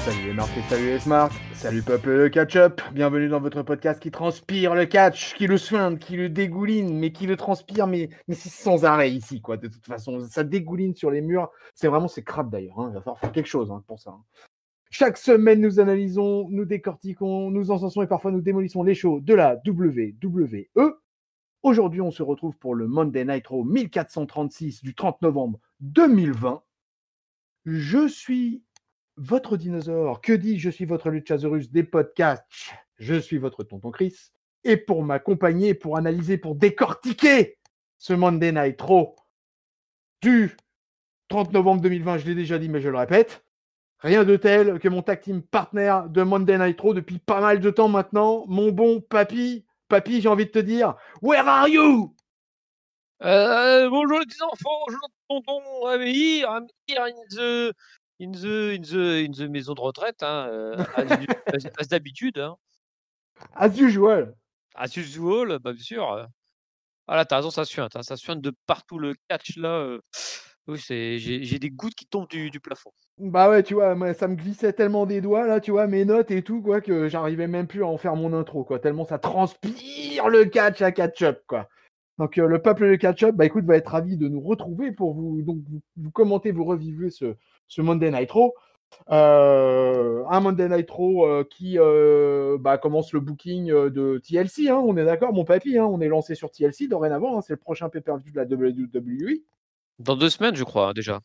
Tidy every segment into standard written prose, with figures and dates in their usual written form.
Salut les Marc et salut les Smart, salut peuple le catch-up, bienvenue dans votre podcast qui transpire le catch, qui le soigne, qui le dégouline, mais qui le transpire, mais c'est sans arrêt ici, quoi, de toute façon, ça dégouline sur les murs, c'est crade d'ailleurs, hein, il va falloir faire quelque chose pour ça. Chaque semaine, nous analysons, nous décortiquons, nous encensons et parfois nous démolissons les shows de la WWE. Aujourd'hui, on se retrouve pour le Monday Night Raw 1436 du 30 novembre 2020. Je suis votre dinosaure, que dis-je, je suis votre Luchasaurus des podcasts, je suis votre tonton Chris, et pour m'accompagner, pour analyser, pour décortiquer ce Monday Night Raw du 30 novembre 2020, je l'ai déjà dit mais je le répète, rien de tel que mon tag team partner de Monday Night Raw depuis pas mal de temps maintenant, mon bon papy, j'ai envie de te dire, where are you? Bonjour les petits enfants, bonjour tonton, I'm here in the maison de retraite, as d'habitude, hein. As usual. As usual, bah, bien sûr, Ah là, tu raison, ça suinte de partout le catch là, oui, j'ai des gouttes qui tombent du plafond. Bah ouais, tu vois, moi, ça me glissait tellement des doigts, là, tu vois, mes notes et tout, quoi, que j'arrivais même plus à en faire mon intro, quoi, tellement ça transpire le catch à catch-up, quoi. Donc, le peuple de catch-up, bah écoute, va être ravi de nous retrouver pour vous commenter, vous revivez ce Monday Night Raw. Un Monday Night Raw qui commence le booking de TLC, hein, on est d'accord, mon papy, hein, on est lancé sur TLC dorénavant, hein, c'est le prochain pay-per-view de la WWE. Dans 2 semaines, je crois, déjà.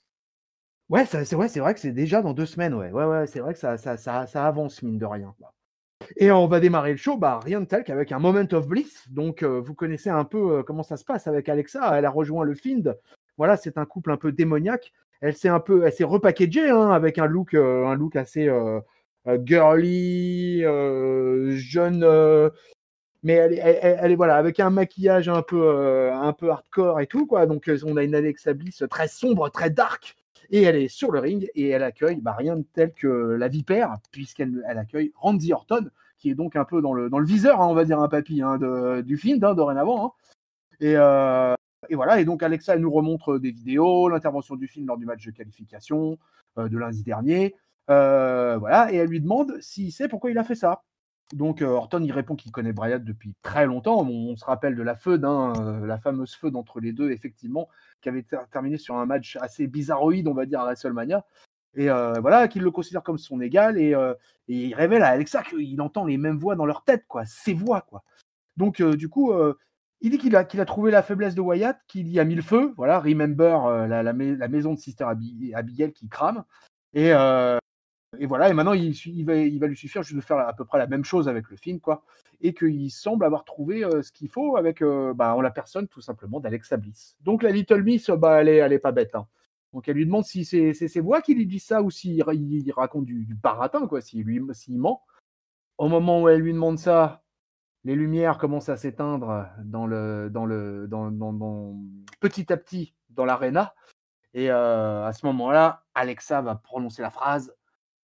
Ouais, c'est vrai que c'est déjà dans 2 semaines, ouais. Ouais, c'est vrai que ça avance, mine de rien, quoi. Et on va démarrer le show, bah, rien de tel qu'avec un Moment of Bliss. Donc, vous connaissez un peu comment ça se passe avec Alexa. Elle a rejoint le Fiend. Voilà, c'est un couple un peu démoniaque. Elle s'est repackagée, hein, avec un look assez girly, jeune, mais elle est voilà, avec un maquillage un peu hardcore et tout, quoi. Donc, on a une Alexa Bliss très sombre, très dark. Et elle est sur le ring et elle accueille rien de tel que la vipère, puisqu'elle accueille Randy Orton, qui est donc un peu dans le viseur, hein, on va dire, un papy, hein, du film, hein, dorénavant. Hein. Et voilà, et donc Alexa, elle nous remontre des vidéos, l'intervention du film lors du match de qualification de lundi dernier. Voilà, et elle lui demande s'il sait pourquoi il a fait ça. Donc Orton, il répond qu'il connaît Bryant depuis très longtemps. On se rappelle de la feud, la fameuse feud entre les deux, effectivement, qui avait terminé sur un match assez bizarroïde, on va dire, à WrestleMania. Et voilà, qu'il le considère comme son égal. Et il révèle à Alexa qu'il entend les mêmes voix dans leur tête, quoi, ses voix, quoi. Donc, du coup, il dit qu'il a trouvé la faiblesse de Wyatt, qu'il y a mis le feu. Voilà, remember la maison de Sister Abigail qui crame. Et voilà, et maintenant, il va lui suffire juste de faire à peu près la même chose avec le film, quoi. Et qu'il semble avoir trouvé ce qu'il faut avec en la personne, tout simplement, d'Alexa Bliss. Donc, la Little Miss, elle est pas bête. Hein. Donc, elle lui demande si c'est ses voix qui lui disent ça ou s'il raconte du baratin, quoi, s'il ment. Au moment où elle lui demande ça, les lumières commencent à s'éteindre petit à petit dans l'aréna. Et à ce moment-là, Alexa va prononcer la phrase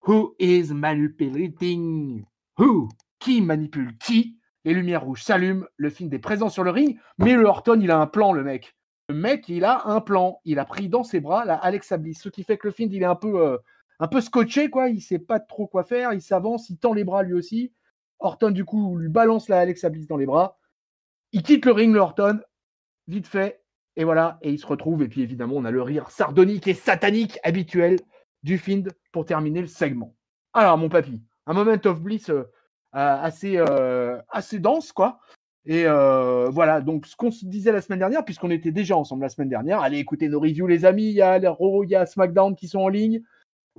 Who is manipulating who? Qui manipule qui? Les lumières rouges s'allument, le film est présent sur le ring, mais le Horton, il a un plan, le mec. Le mec, il a un plan. Il a pris dans ses bras la Alexa Bliss, ce qui fait que le film, il est un peu scotché, quoi. Il sait pas trop quoi faire, il s'avance, il tend les bras lui aussi. Horton, du coup, lui balance la Alexa Bliss dans les bras. Il quitte le ring, le Horton, vite fait, et voilà, et il se retrouve, et puis évidemment, on a le rire sardonique et satanique habituel du Fiend pour terminer le segment. Alors, mon papy, un moment of bliss assez dense, quoi. Et voilà, donc ce qu'on se disait la semaine dernière, puisqu'on était déjà ensemble la semaine dernière, allez écouter nos reviews, les amis, il y a Raw, il y a SmackDown qui sont en ligne.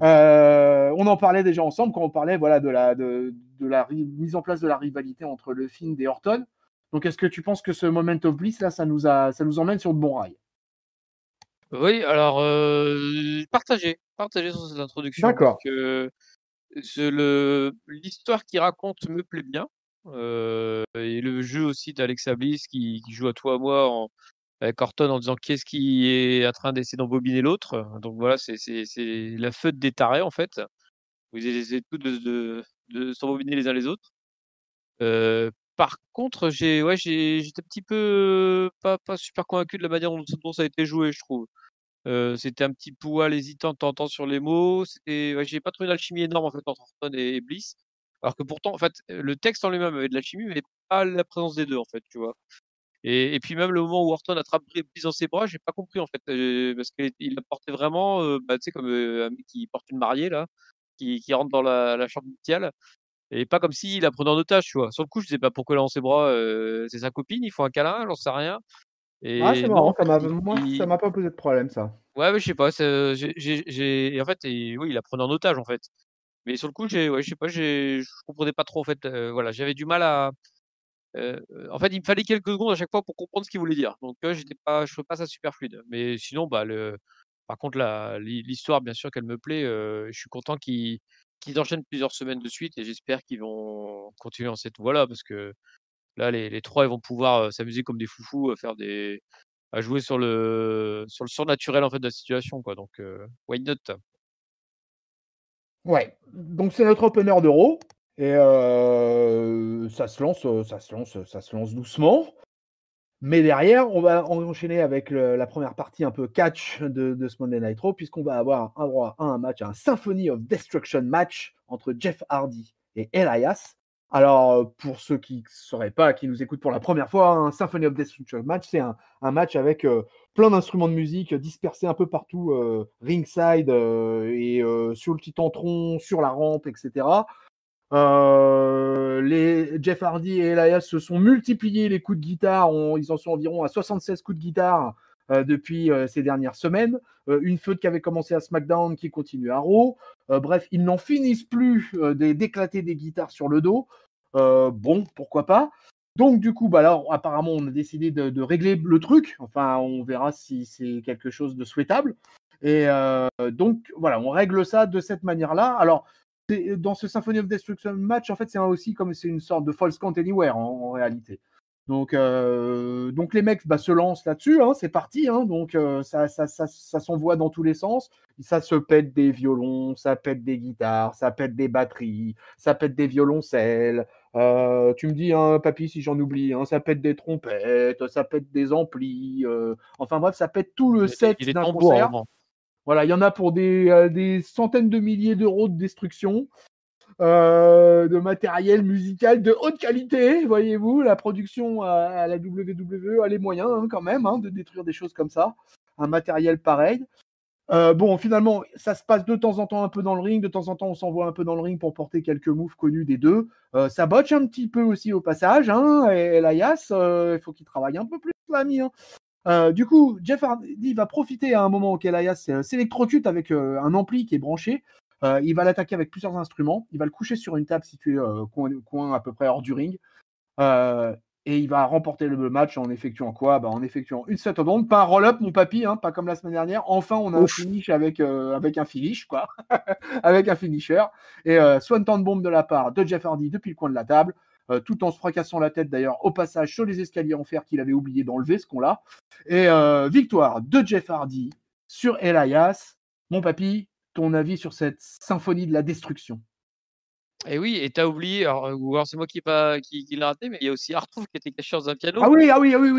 On en parlait déjà ensemble quand on parlait voilà, de la mise en place de la rivalité entre le Fiend et Orton. Donc, est-ce que tu penses que ce moment of bliss, là, ça nous emmène sur de bons rails? Oui, alors, partagé sur cette introduction parce D'accord. que l'histoire qu'il raconte me plaît bien, et le jeu aussi d'Alexa Bliss qui joue à toi à moi avec Orton en disant: «Qui est-ce qui est en train d'essayer d'embobiner l'autre?» Donc voilà, c'est la feud des tarés, en fait. Vous essayez tous de s'embobiner les uns les autres. Par contre, j'étais un petit peu, pas super convaincu de la manière dont ça a été joué, je trouve. C'était un petit poil hésitant de temps en temps sur les mots. Ouais, j'ai pas trouvé d'alchimie énorme, en fait, entre Orton et Bliss. Alors que pourtant, en fait, le texte en lui-même avait de l'alchimie, mais pas la présence des 2 en fait, tu vois? Et puis même le moment où Orton attrape Bliss dans ses bras, j'ai pas compris, en fait, parce qu'il la portait vraiment, bah, tu sais, comme, un mec qui porte une mariée là, qui rentre dans la chambre nuptiale et pas comme s'il la prenait en otage, tu vois? Sur le coup, je disais: «Bah, pourquoi elle est dans ses bras, c'est sa copine, ils font un câlin?» J'en sais rien Ah, c'est et non, marrant, en fait, moi, ça m'a pas posé de problème, ça. ouais, ouais, je sais pas, j'ai et en fait oui, il la prenait en otage, en fait. Mais sur le coup, ouais, je sais pas, je comprenais pas trop, en fait, voilà, j'avais du mal à, en fait, il me fallait quelques secondes à chaque fois pour comprendre ce qu'il voulait dire. Donc je trouvais pas ça super fluide. Mais sinon, bah, par contre, l'histoire, bien sûr qu'elle me plaît, je suis content qu'ils enchaînent plusieurs semaines de suite et j'espère qu'ils vont continuer dans cette voie-là parce que là, les 3, ils vont pouvoir, s'amuser comme des foufous, à jouer sur le surnaturel, en fait, de la situation, quoi. Donc why not? Ouais, donc c'est notre opener d'Euro et ça se lance doucement. Mais derrière, on va enchaîner avec la première partie un peu catch de ce Monday Night Raw, puisqu'on va avoir un droit à un match, un Symphony of Destruction match entre Jeff Hardy et Elias. Alors, pour ceux qui ne sauraient pas, qui nous écoutent pour la première fois, un Symphony of Destruction match, c'est un match avec plein d'instruments de musique dispersés un peu partout, ringside et sur le Titantron, sur la rampe, etc. Les Jeff Hardy et Elias se sont multipliés les coups de guitare. Ils en sont environ à 76 coups de guitare depuis ces dernières semaines. Une feud qui avait commencé à SmackDown qui continue à Raw. Bref, ils n'en finissent plus d'éclater des guitares sur le dos. Bon, pourquoi pas. Donc du coup, bah là, apparemment, on a décidé de régler le truc. Enfin, on verra si c'est quelque chose de souhaitable. Et donc voilà, on règle ça de cette manière-là. Alors, dans ce Symphony of Destruction match, en fait, c'est aussi comme c'est une sorte de false count anywhere en réalité. Donc les mecs se lancent là-dessus, hein, c'est parti, hein, donc ça s'envoie dans tous les sens. Ça se pète des violons, ça pète des guitares, ça pète des batteries, ça pète des violoncelles. Tu me dis, hein, papy, si j'en oublie, hein, ça pète des trompettes, ça pète des amplis. Enfin bref, ça pète tout le Et set les d'un tambours, concert. heureusement. Voilà, il y en a pour des centaines de milliers d'euros de destruction, de matériel musical de haute qualité, voyez-vous. La production à la WWE a les moyens hein, quand même hein, de détruire des choses comme ça, un matériel pareil. Bon, finalement, ça se passe de temps en temps un peu dans le ring, de temps en temps on s'envoie un peu dans le ring pour porter quelques moves connus des deux. Ça botche un petit peu aussi au passage, hein, et Elias, il faut qu'il travaille un peu plus, l'ami. Hein. Du coup, Jeff Hardy va profiter à un moment auquel Elias s'électrocute avec un ampli qui est branché. Il va l'attaquer avec plusieurs instruments. Il va le coucher sur une table située coin à peu près hors du ring. Euh, et il va remporter le match en effectuant quoi en effectuant une set of pas un roll-up, mon papy, hein, pas comme la semaine dernière. Enfin, on a un Ouf! finish avec un finish, quoi. Avec un finisher. Et Swanton Bomb de la part de Jeff Hardy depuis le coin de la table, tout en se fracassant la tête d'ailleurs au passage sur les escaliers en fer qu'il avait oublié d'enlever, ce qu'on-là. Et victoire de Jeff Hardy sur Elias. Mon papy, ton avis sur cette symphonie de la destruction? Et oui, et tu as oublié, alors, ou alors c'est moi qui ai pas qui l'ai raté, mais il y a aussi R-Truth qui était caché dans un piano. Oui,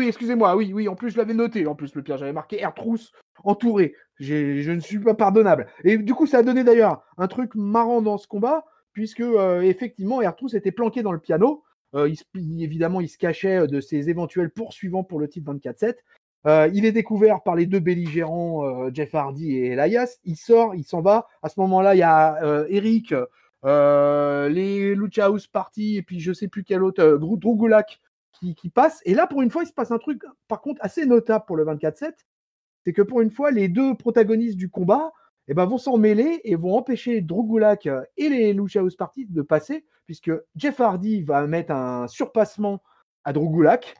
excusez-moi, oui, oui, en plus je l'avais noté, en plus le pire, j'avais marqué Air-Trousse entouré, je ne suis pas pardonnable. Et du coup, ça a donné d'ailleurs un truc marrant dans ce combat, puisque effectivement, Air-Trousse était planqué dans le piano, évidemment, il se cachait de ses éventuels poursuivants pour le titre 24-7. Il est découvert par les deux belligérants, Jeff Hardy et Elias, il sort, il s'en va, à ce moment-là, il y a Eric, les Lucha House Party, et puis je sais plus quel autre, Drew Gulak, qui passe. Et là, pour une fois, il se passe un truc, par contre, assez notable pour le 24-7. C'est que pour une fois, les deux protagonistes du combat vont s'en mêler et vont empêcher Drew Gulak et les Lucha House Party de passer, puisque Jeff Hardy va mettre un surpassement à Drew Gulak,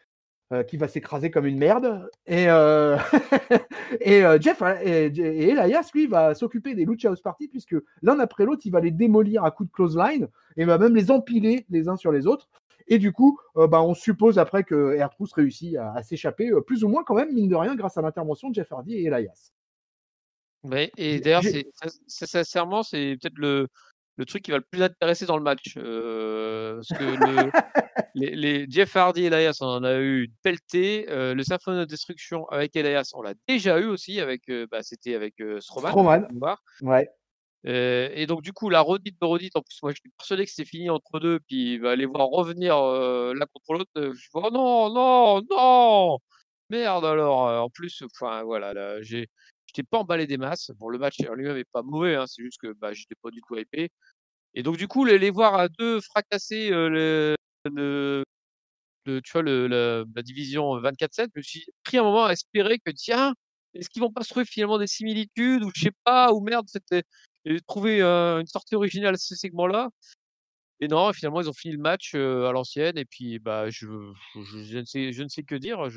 qui va s'écraser comme une merde. Et, et Elias, lui, va s'occuper des Lucha House Party, puisque l'un après l'autre, il va les démolir à coups de clothesline et va même les empiler les uns sur les autres. Et du coup, on suppose après que R-Truth réussit à s'échapper, plus ou moins quand même, mine de rien, grâce à l'intervention de Jeff Hardy et Elias. Ouais, et d'ailleurs, sincèrement, c'est peut-être le truc qui va le plus intéresser dans le match. parce que les Jeff Hardy et Elias, on en a eu une pelletée. Le Symphony of Destruction avec Elias, on l'a déjà eu aussi avec, c'était avec Strowman de Strowman, mémoire. ouais. Et donc du coup, la redite de redite, en plus, moi, j'étais persuadé que c'était fini entre deux, puis les voir revenir l'un contre l'autre. Je fais: «Oh non, non, non! Merde alors!» En plus, enfin voilà, là, j'étais pas emballé des masses. Bon, le match en lui-même est pas mauvais, hein, c'est juste que j'étais pas du tout hypé. Et donc du coup, les voir à deux fracasser le tu vois, la division 24/7, je me suis pris un moment à espérer que tiens, est-ce qu'ils vont pas se trouver finalement des similitudes ou je sais pas, ou merde, c'était et trouver, une sortie originale à ce segment-là. Et non, finalement, ils ont fini le match, à l'ancienne et puis, je ne sais que dire.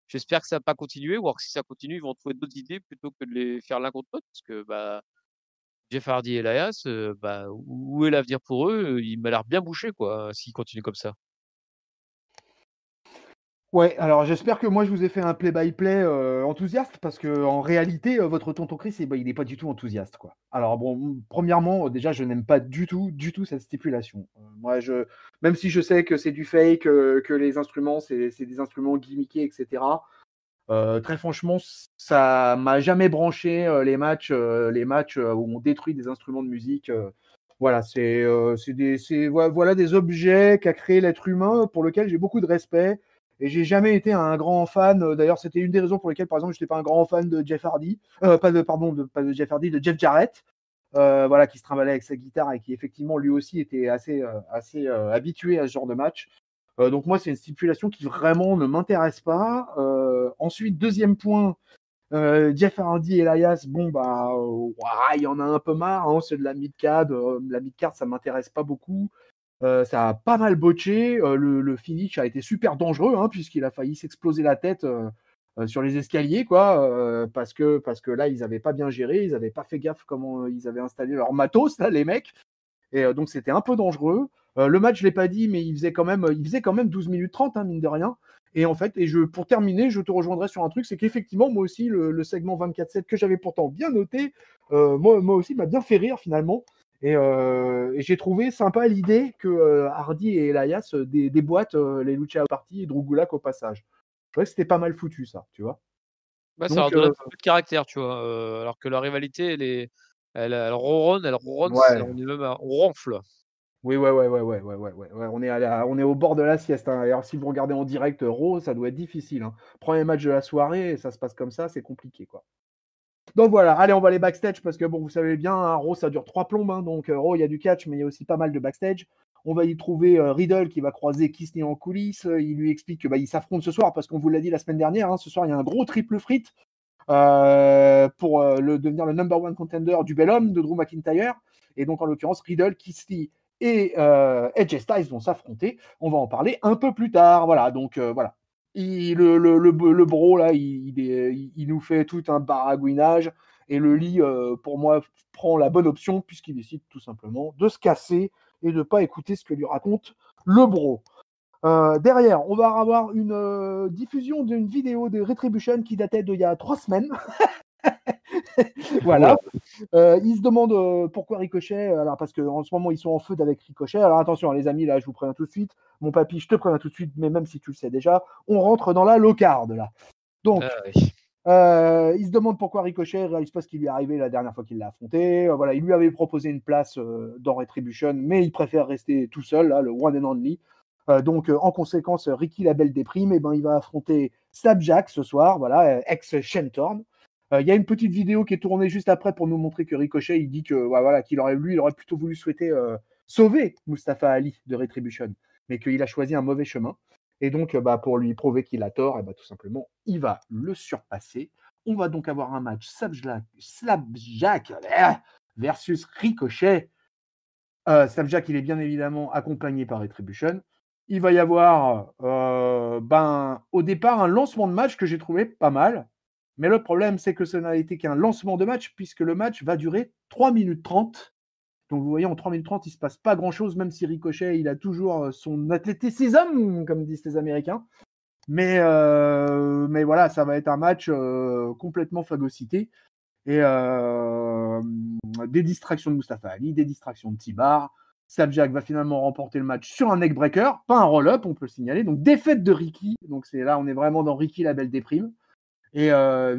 J'espère que ça va pas continuer ou alors que si ça continue, ils vont trouver d'autres idées plutôt que de les faire l'un contre l'autre parce que, Jeff Hardy et Elias, où est l'avenir pour eux? Il m'a l'air bien bouché quoi, s'ils continuent comme ça. Ouais, alors j'espère que moi je vous ai fait un play-by-play enthousiaste parce que en réalité, votre tonton Chris, il est pas du tout enthousiaste, quoi. Alors bon, premièrement, déjà, je n'aime pas du tout cette stipulation. Moi, même si je sais que c'est du fake, que les instruments, c'est des instruments gimmickés, etc. Très franchement, ça m'a jamais branché les matchs où on détruit des instruments de musique. Voilà, voilà des objets qu'a créé l'être humain pour lequel j'ai beaucoup de respect. Et j'ai jamais été un grand fan. D'ailleurs, c'était une des raisons pour lesquelles, par exemple, je n'étais pas un grand fan de Jeff Hardy. Pas de Jeff Hardy, de Jeff Jarrett. Voilà, qui se trimballait avec sa guitare et qui effectivement lui aussi était assez habitué à ce genre de match. Donc moi, c'est une stipulation qui vraiment ne m'intéresse pas. Ensuite, deuxième point, Jeff Hardy et Elias, il y en a un peu marre, hein, c'est de la mid-card. La mid-card, ça m'intéresse pas beaucoup. Ça a pas mal botché. Le finish a été super dangereux, hein, puisqu'il a failli s'exploser la tête sur les escaliers, quoi, parce que là, ils avaient pas bien géré, ils avaient pas fait gaffe comment ils avaient installé leur matos, là, les mecs. Et donc, c'était un peu dangereux. Le match, je ne l'ai pas dit, mais il faisait quand même 12 minutes 30, hein, mine de rien. Et en fait, pour terminer, je te rejoindrai sur un truc, c'est qu'effectivement, moi aussi, le segment 24/7 que j'avais pourtant bien noté, moi aussi, m'a bien fait rire finalement. Et j'ai trouvé sympa l'idée que Hardy et Elias déboîtent les Lucha Party et Drew Gulak au passage. Je trouvais que c'était pas mal foutu, ça, tu vois. Bah, ça leur Donc, donne un peu plus de caractère, tu vois? Alors que la rivalité, elle ronronne, ouais. on est même on ronfle. Oui, ouais. On est au bord de la sieste, hein. Alors, si vous regardez en direct Raw, ça doit être difficile, hein. Premier match de la soirée, et ça se passe comme ça, c'est compliqué, quoi. Donc voilà, allez, on va aller backstage parce que bon, vous savez bien, hein, Raw, ça dure 3 plombes, hein. Donc Raw, il y a du catch, mais il y a aussi pas mal de backstage. On va y trouver Riddle qui va croiser Kisney en coulisses. Il lui explique que ils s'affrontent ce soir parce qu'on vous l'a dit la semaine dernière, hein, ce soir, il y a un gros triple frit pour devenir le number one contender du bel homme de Drew McIntyre. Et donc, en l'occurrence, Riddle, Kisney et Edge Styles vont s'affronter. On va en parler un peu plus tard. Voilà, donc voilà. Le bro, là, il nous fait tout un baragouinage. Et le lit, pour moi, prend la bonne option puisqu'il décide tout simplement de se casser et de ne pas écouter ce que lui raconte le bro. Derrière, on va avoir une diffusion d'une vidéo de Retribution qui datait d'il y a 3 semaines. Voilà. Ils se demandent pourquoi Ricochet. Alors, parce qu'en ce moment, ils sont en feud avec Ricochet. Alors, attention, les amis, là, je vous préviens tout de suite. Mon papy, je te préviens tout de suite, mais même si tu le sais déjà, on rentre dans la low-card, là. Donc, Ah oui. il se demande pourquoi Ricochet réalise pas ce qui lui est arrivé la dernière fois qu'il l'a affronté. Voilà, il lui avait proposé une place dans Retribution, mais il préfère rester tout seul, là, le one and only. Donc, en conséquence, Ricky la belle déprime, et il va affronter Slapjack ce soir, voilà, ex Shentorn. Il y a une petite vidéo qui est tournée juste après pour nous montrer que Ricochet, il dit que voilà, il aurait plutôt voulu souhaiter sauver Mustafa Ali de Retribution, mais qu'il a choisi un mauvais chemin. Et donc, pour lui prouver qu'il a tort, tout simplement, il va le surpasser. On va donc avoir un match Slapjack versus Ricochet. Slapjack, il est bien évidemment accompagné par Retribution. Il va y avoir au départ un lancement de match que j'ai trouvé pas mal. Mais le problème, c'est que ce n'a été qu'un lancement de match puisque le match va durer 3 minutes 30. Donc vous voyez, en 3 minutes 30, il ne se passe pas grand-chose, même si Ricochet, il a toujours son athléticisme, comme disent les Américains. Mais voilà, ça va être un match complètement phagocyté. Et des distractions de Mustafa Ali, des distractions de Tibar. Slapjack va finalement remporter le match sur un neckbreaker, pas un roll-up, on peut le signaler. Donc défaite de Ricky. Donc c'est là, on est vraiment dans Ricky la belle déprime. Et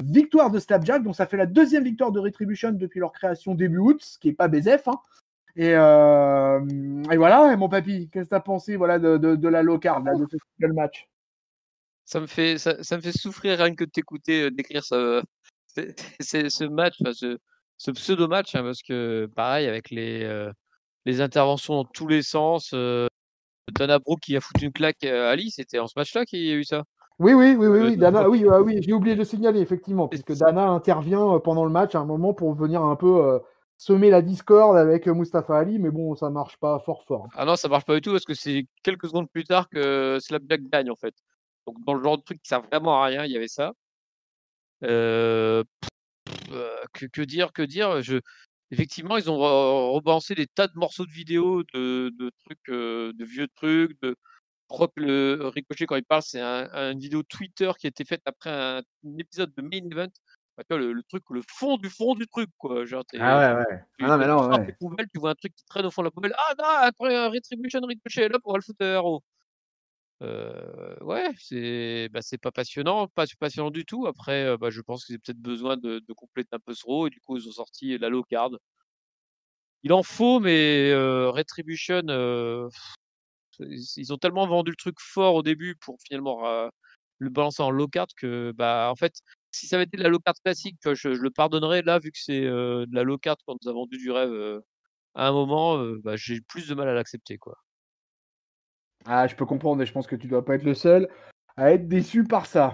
victoire de Slapjack, donc ça fait la deuxième victoire de Retribution depuis leur création début août, ce qui est pas BZF. Hein. Et voilà, et mon papy, qu'est-ce que t'as pensé voilà, de la low card, là, de ce single match? Ça me fait souffrir rien que de t'écouter décrire ce match, enfin, ce pseudo match, hein, parce que pareil avec les interventions dans tous les sens. Dana Brooke qui a foutu une claque à Ali, c'était en ce match-là qu'il y a eu ça. Oui, Dana, Donc, oui, j'ai oublié de le signaler, effectivement, puisque Dana intervient pendant le match à un moment pour venir un peu semer la discorde avec Mustafa Ali, mais bon, ça marche pas fort. ah non, ça marche pas du tout parce que c'est quelques secondes plus tard que Slapjack gagne en fait. Donc dans le genre de truc qui sert vraiment à rien, il y avait ça. Euh, que dire? Effectivement, ils ont rebalancé des tas de morceaux de vidéos de trucs, de vieux trucs. Je crois que le Ricochet, quand il parle, c'est une vidéo Twitter qui a été faite après un épisode de Main Event. Bah, tu vois, le truc, le fond du truc, quoi. Genre, Ah ouais. Ah non, mais tu non, sors tes ouais. poubelles, tu vois un truc qui traîne au fond de la poubelle. Ah non, après un Retribution Ricochet, là, pour le foutre héros. Ouais, c'est pas passionnant, pas passionnant du tout. Après, bah, je pense qu'ils ont peut-être besoin de compléter un peu ce rôle et du coup, ils ont sorti la low card. Il en faut, mais Retribution, ils ont tellement vendu le truc fort au début pour finalement le balancer en low card que, bah, en fait, si ça avait été de la low card classique, tu vois, je le pardonnerais. Là, vu que c'est de la low card qu'on nous a vendu du rêve à un moment, bah, j'ai plus de mal à l'accepter, quoi. Ah, je peux comprendre, et je pense que tu dois pas être le seul à être déçu par ça.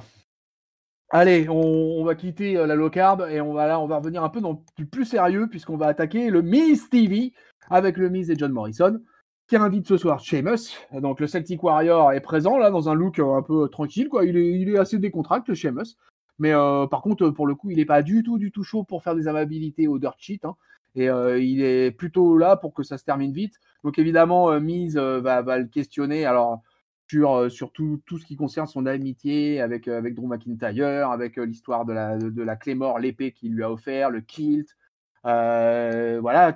Allez, on va quitter la low card et on va revenir un peu dans du plus sérieux puisqu'on va attaquer le Miz TV avec le Miz et John Morrison qui invite ce soir Sheamus. Donc le Celtic Warrior est présent là dans un look un peu tranquille quoi. Il est assez décontracté le Sheamus, mais par contre pour le coup il est pas du tout chaud pour faire des amabilités au dirt sheet. Hein. Et il est plutôt là pour que ça se termine vite. Donc évidemment Miz va le questionner. Alors sur tout ce qui concerne son amitié avec Drew McIntyre, avec l'histoire de la Claymore, l'épée qu'il lui a offert, le kilt. Voilà.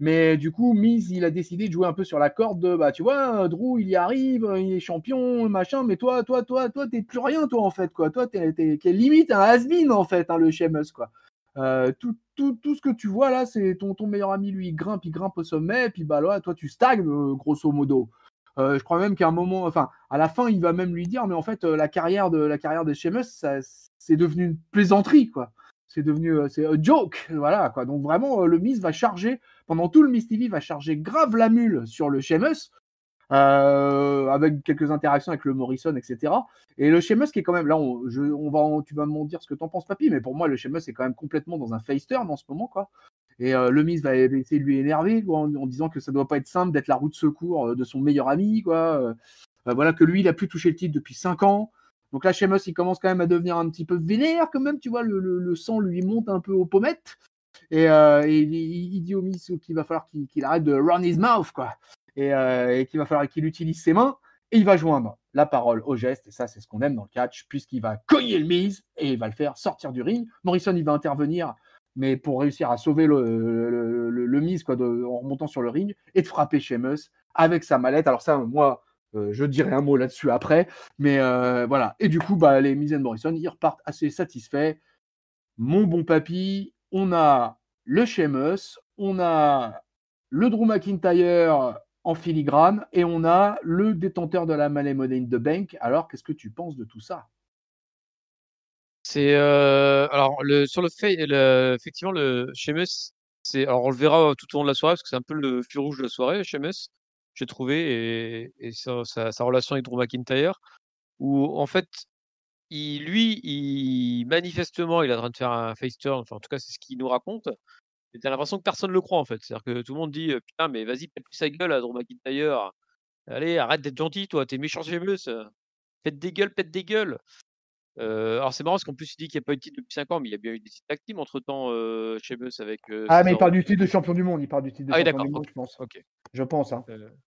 Mais du coup, Miz, il a décidé de jouer un peu sur la corde de, bah, tu vois, Drew, il y arrive, il est champion, machin, mais toi, t'es plus rien, toi, en fait, quoi. Toi, t'es limite un has-been, en fait, hein, le Sheamus, quoi. Tout ce que tu vois là, c'est ton meilleur ami, lui, il grimpe au sommet, et puis bah là, toi, tu stagnes, grosso modo. Je crois même qu'à un moment, enfin, à la fin, il va même lui dire, mais en fait, la carrière de Sheamus, c'est devenu une plaisanterie, quoi. C'est devenu, c'est un joke, voilà, quoi. Donc vraiment, le Miz va charger, pendant tout le Miz TV, va charger grave la mule sur le Sheamus, avec quelques interactions avec le Morrison, etc. Et le Sheamus qui est quand même, là, tu vas me dire ce que t'en penses, papy, mais pour moi, le Sheamus est quand même complètement dans un face turn en ce moment, quoi. Et le Miz va essayer de lui énerver quoi, en disant que ça doit pas être simple d'être la roue de secours de son meilleur ami, quoi. Voilà, que lui, il a plus touché le titre depuis 5 ans. Donc là, Sheamus, il commence quand même à devenir un petit peu vénère, quand même, tu vois, le sang lui monte un peu aux pommettes. Et il dit au Miz qu'il va falloir qu'il arrête de run his mouth, quoi. Et qu'il va falloir qu'il utilise ses mains. Et il va joindre la parole au geste. Et ça, c'est ce qu'on aime dans le catch, puisqu'il va cogner le Miz et il va le faire sortir du ring. Morrison, il va intervenir, mais pour réussir à sauver le Miz quoi, en remontant sur le ring et de frapper Sheamus avec sa mallette. Alors ça, moi, je dirai un mot là-dessus après. Mais voilà. Et du coup, bah, les Miz et Morrison, ils repartent assez satisfaits. Mon bon papy, on a le Sheamus, on a le Drew McIntyre en filigrane et on a le détenteur de la Money in the Bank. Alors, qu'est-ce que tu penses de tout ça? C'est alors sur le fait, effectivement, le Sheamus, alors on le verra tout au long de la soirée parce que c'est un peu le fil rouge de la soirée, Sheamus, j'ai trouvé, et sa relation avec Drew McIntyre, où en fait, manifestement, il est en train de faire un face turn, enfin en tout cas c'est ce qu'il nous raconte, et t'as l'impression que personne ne le croit en fait. C'est-à-dire que tout le monde dit putain, mais vas-y, pète lui sa gueule à Drew McIntyre, allez, arrête d'être gentil, toi, t'es méchant Sheamus, pète des gueules. Alors c'est marrant parce qu'en plus il dit qu'il y a pas eu de titre depuis 5 ans, mais il y a bien eu des titres tag team entre temps, Sheamus avec Ah, mais il Cesaro. parle du titre de champion du monde. Il parle du titre de Ah oui champion d'accord, du monde, OK, je pense. OK. Je pense, hein.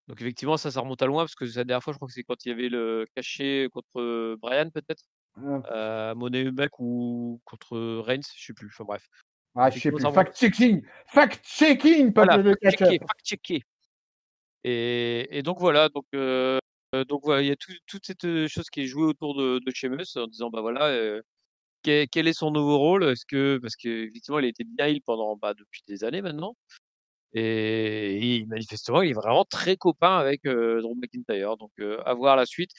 Donc effectivement ça remonte à loin parce que la dernière fois je crois que c'est quand il y avait le cachet contre, Bryan peut-être? Money in the Bank ou contre Reigns, je sais plus, enfin bref. Ah, je sais Effectivement plus. ça remonte. Fact-checking, Voilà, peuple de catcheur. fact checker. Et donc voilà, donc voilà, il y a toute cette, chose qui est jouée autour de Sheamus en disant, bah, voilà, quel est son nouveau rôle? Est-ce que parce qu'effectivement, il a été bien heel pendant, bah, depuis des années maintenant et manifestement, il est vraiment très copain avec, Drew McIntyre donc à voir la suite.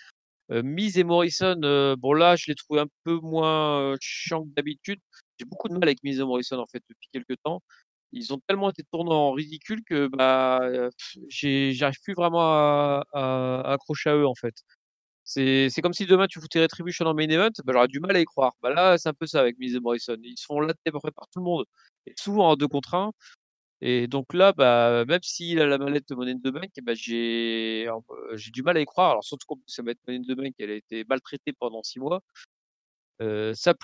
Miz et Morrison, bon là, je l'ai trouvé un peu moins, chiant que d'habitude. J'ai beaucoup de mal avec Miz et Morrison, en fait, depuis quelque temps. Ils ont tellement été tournés en ridicule que, bah, j'arrive plus vraiment à accrocher à eux, en fait. C'est comme si demain tu foutais Retribution en main event, bah, j'aurais du mal à y croire. Bah, là, c'est un peu ça avec Miz et Morrison. Ils se font latter à peu près par tout le monde et souvent en 2 contre 1 et donc là, bah, même s'il a la mallette Money in the Bank, bah, j'ai du mal à y croire. Alors surtout qu'en plus sa mallette Money in the Bank, elle a été maltraitée pendant 6 mois. Ça,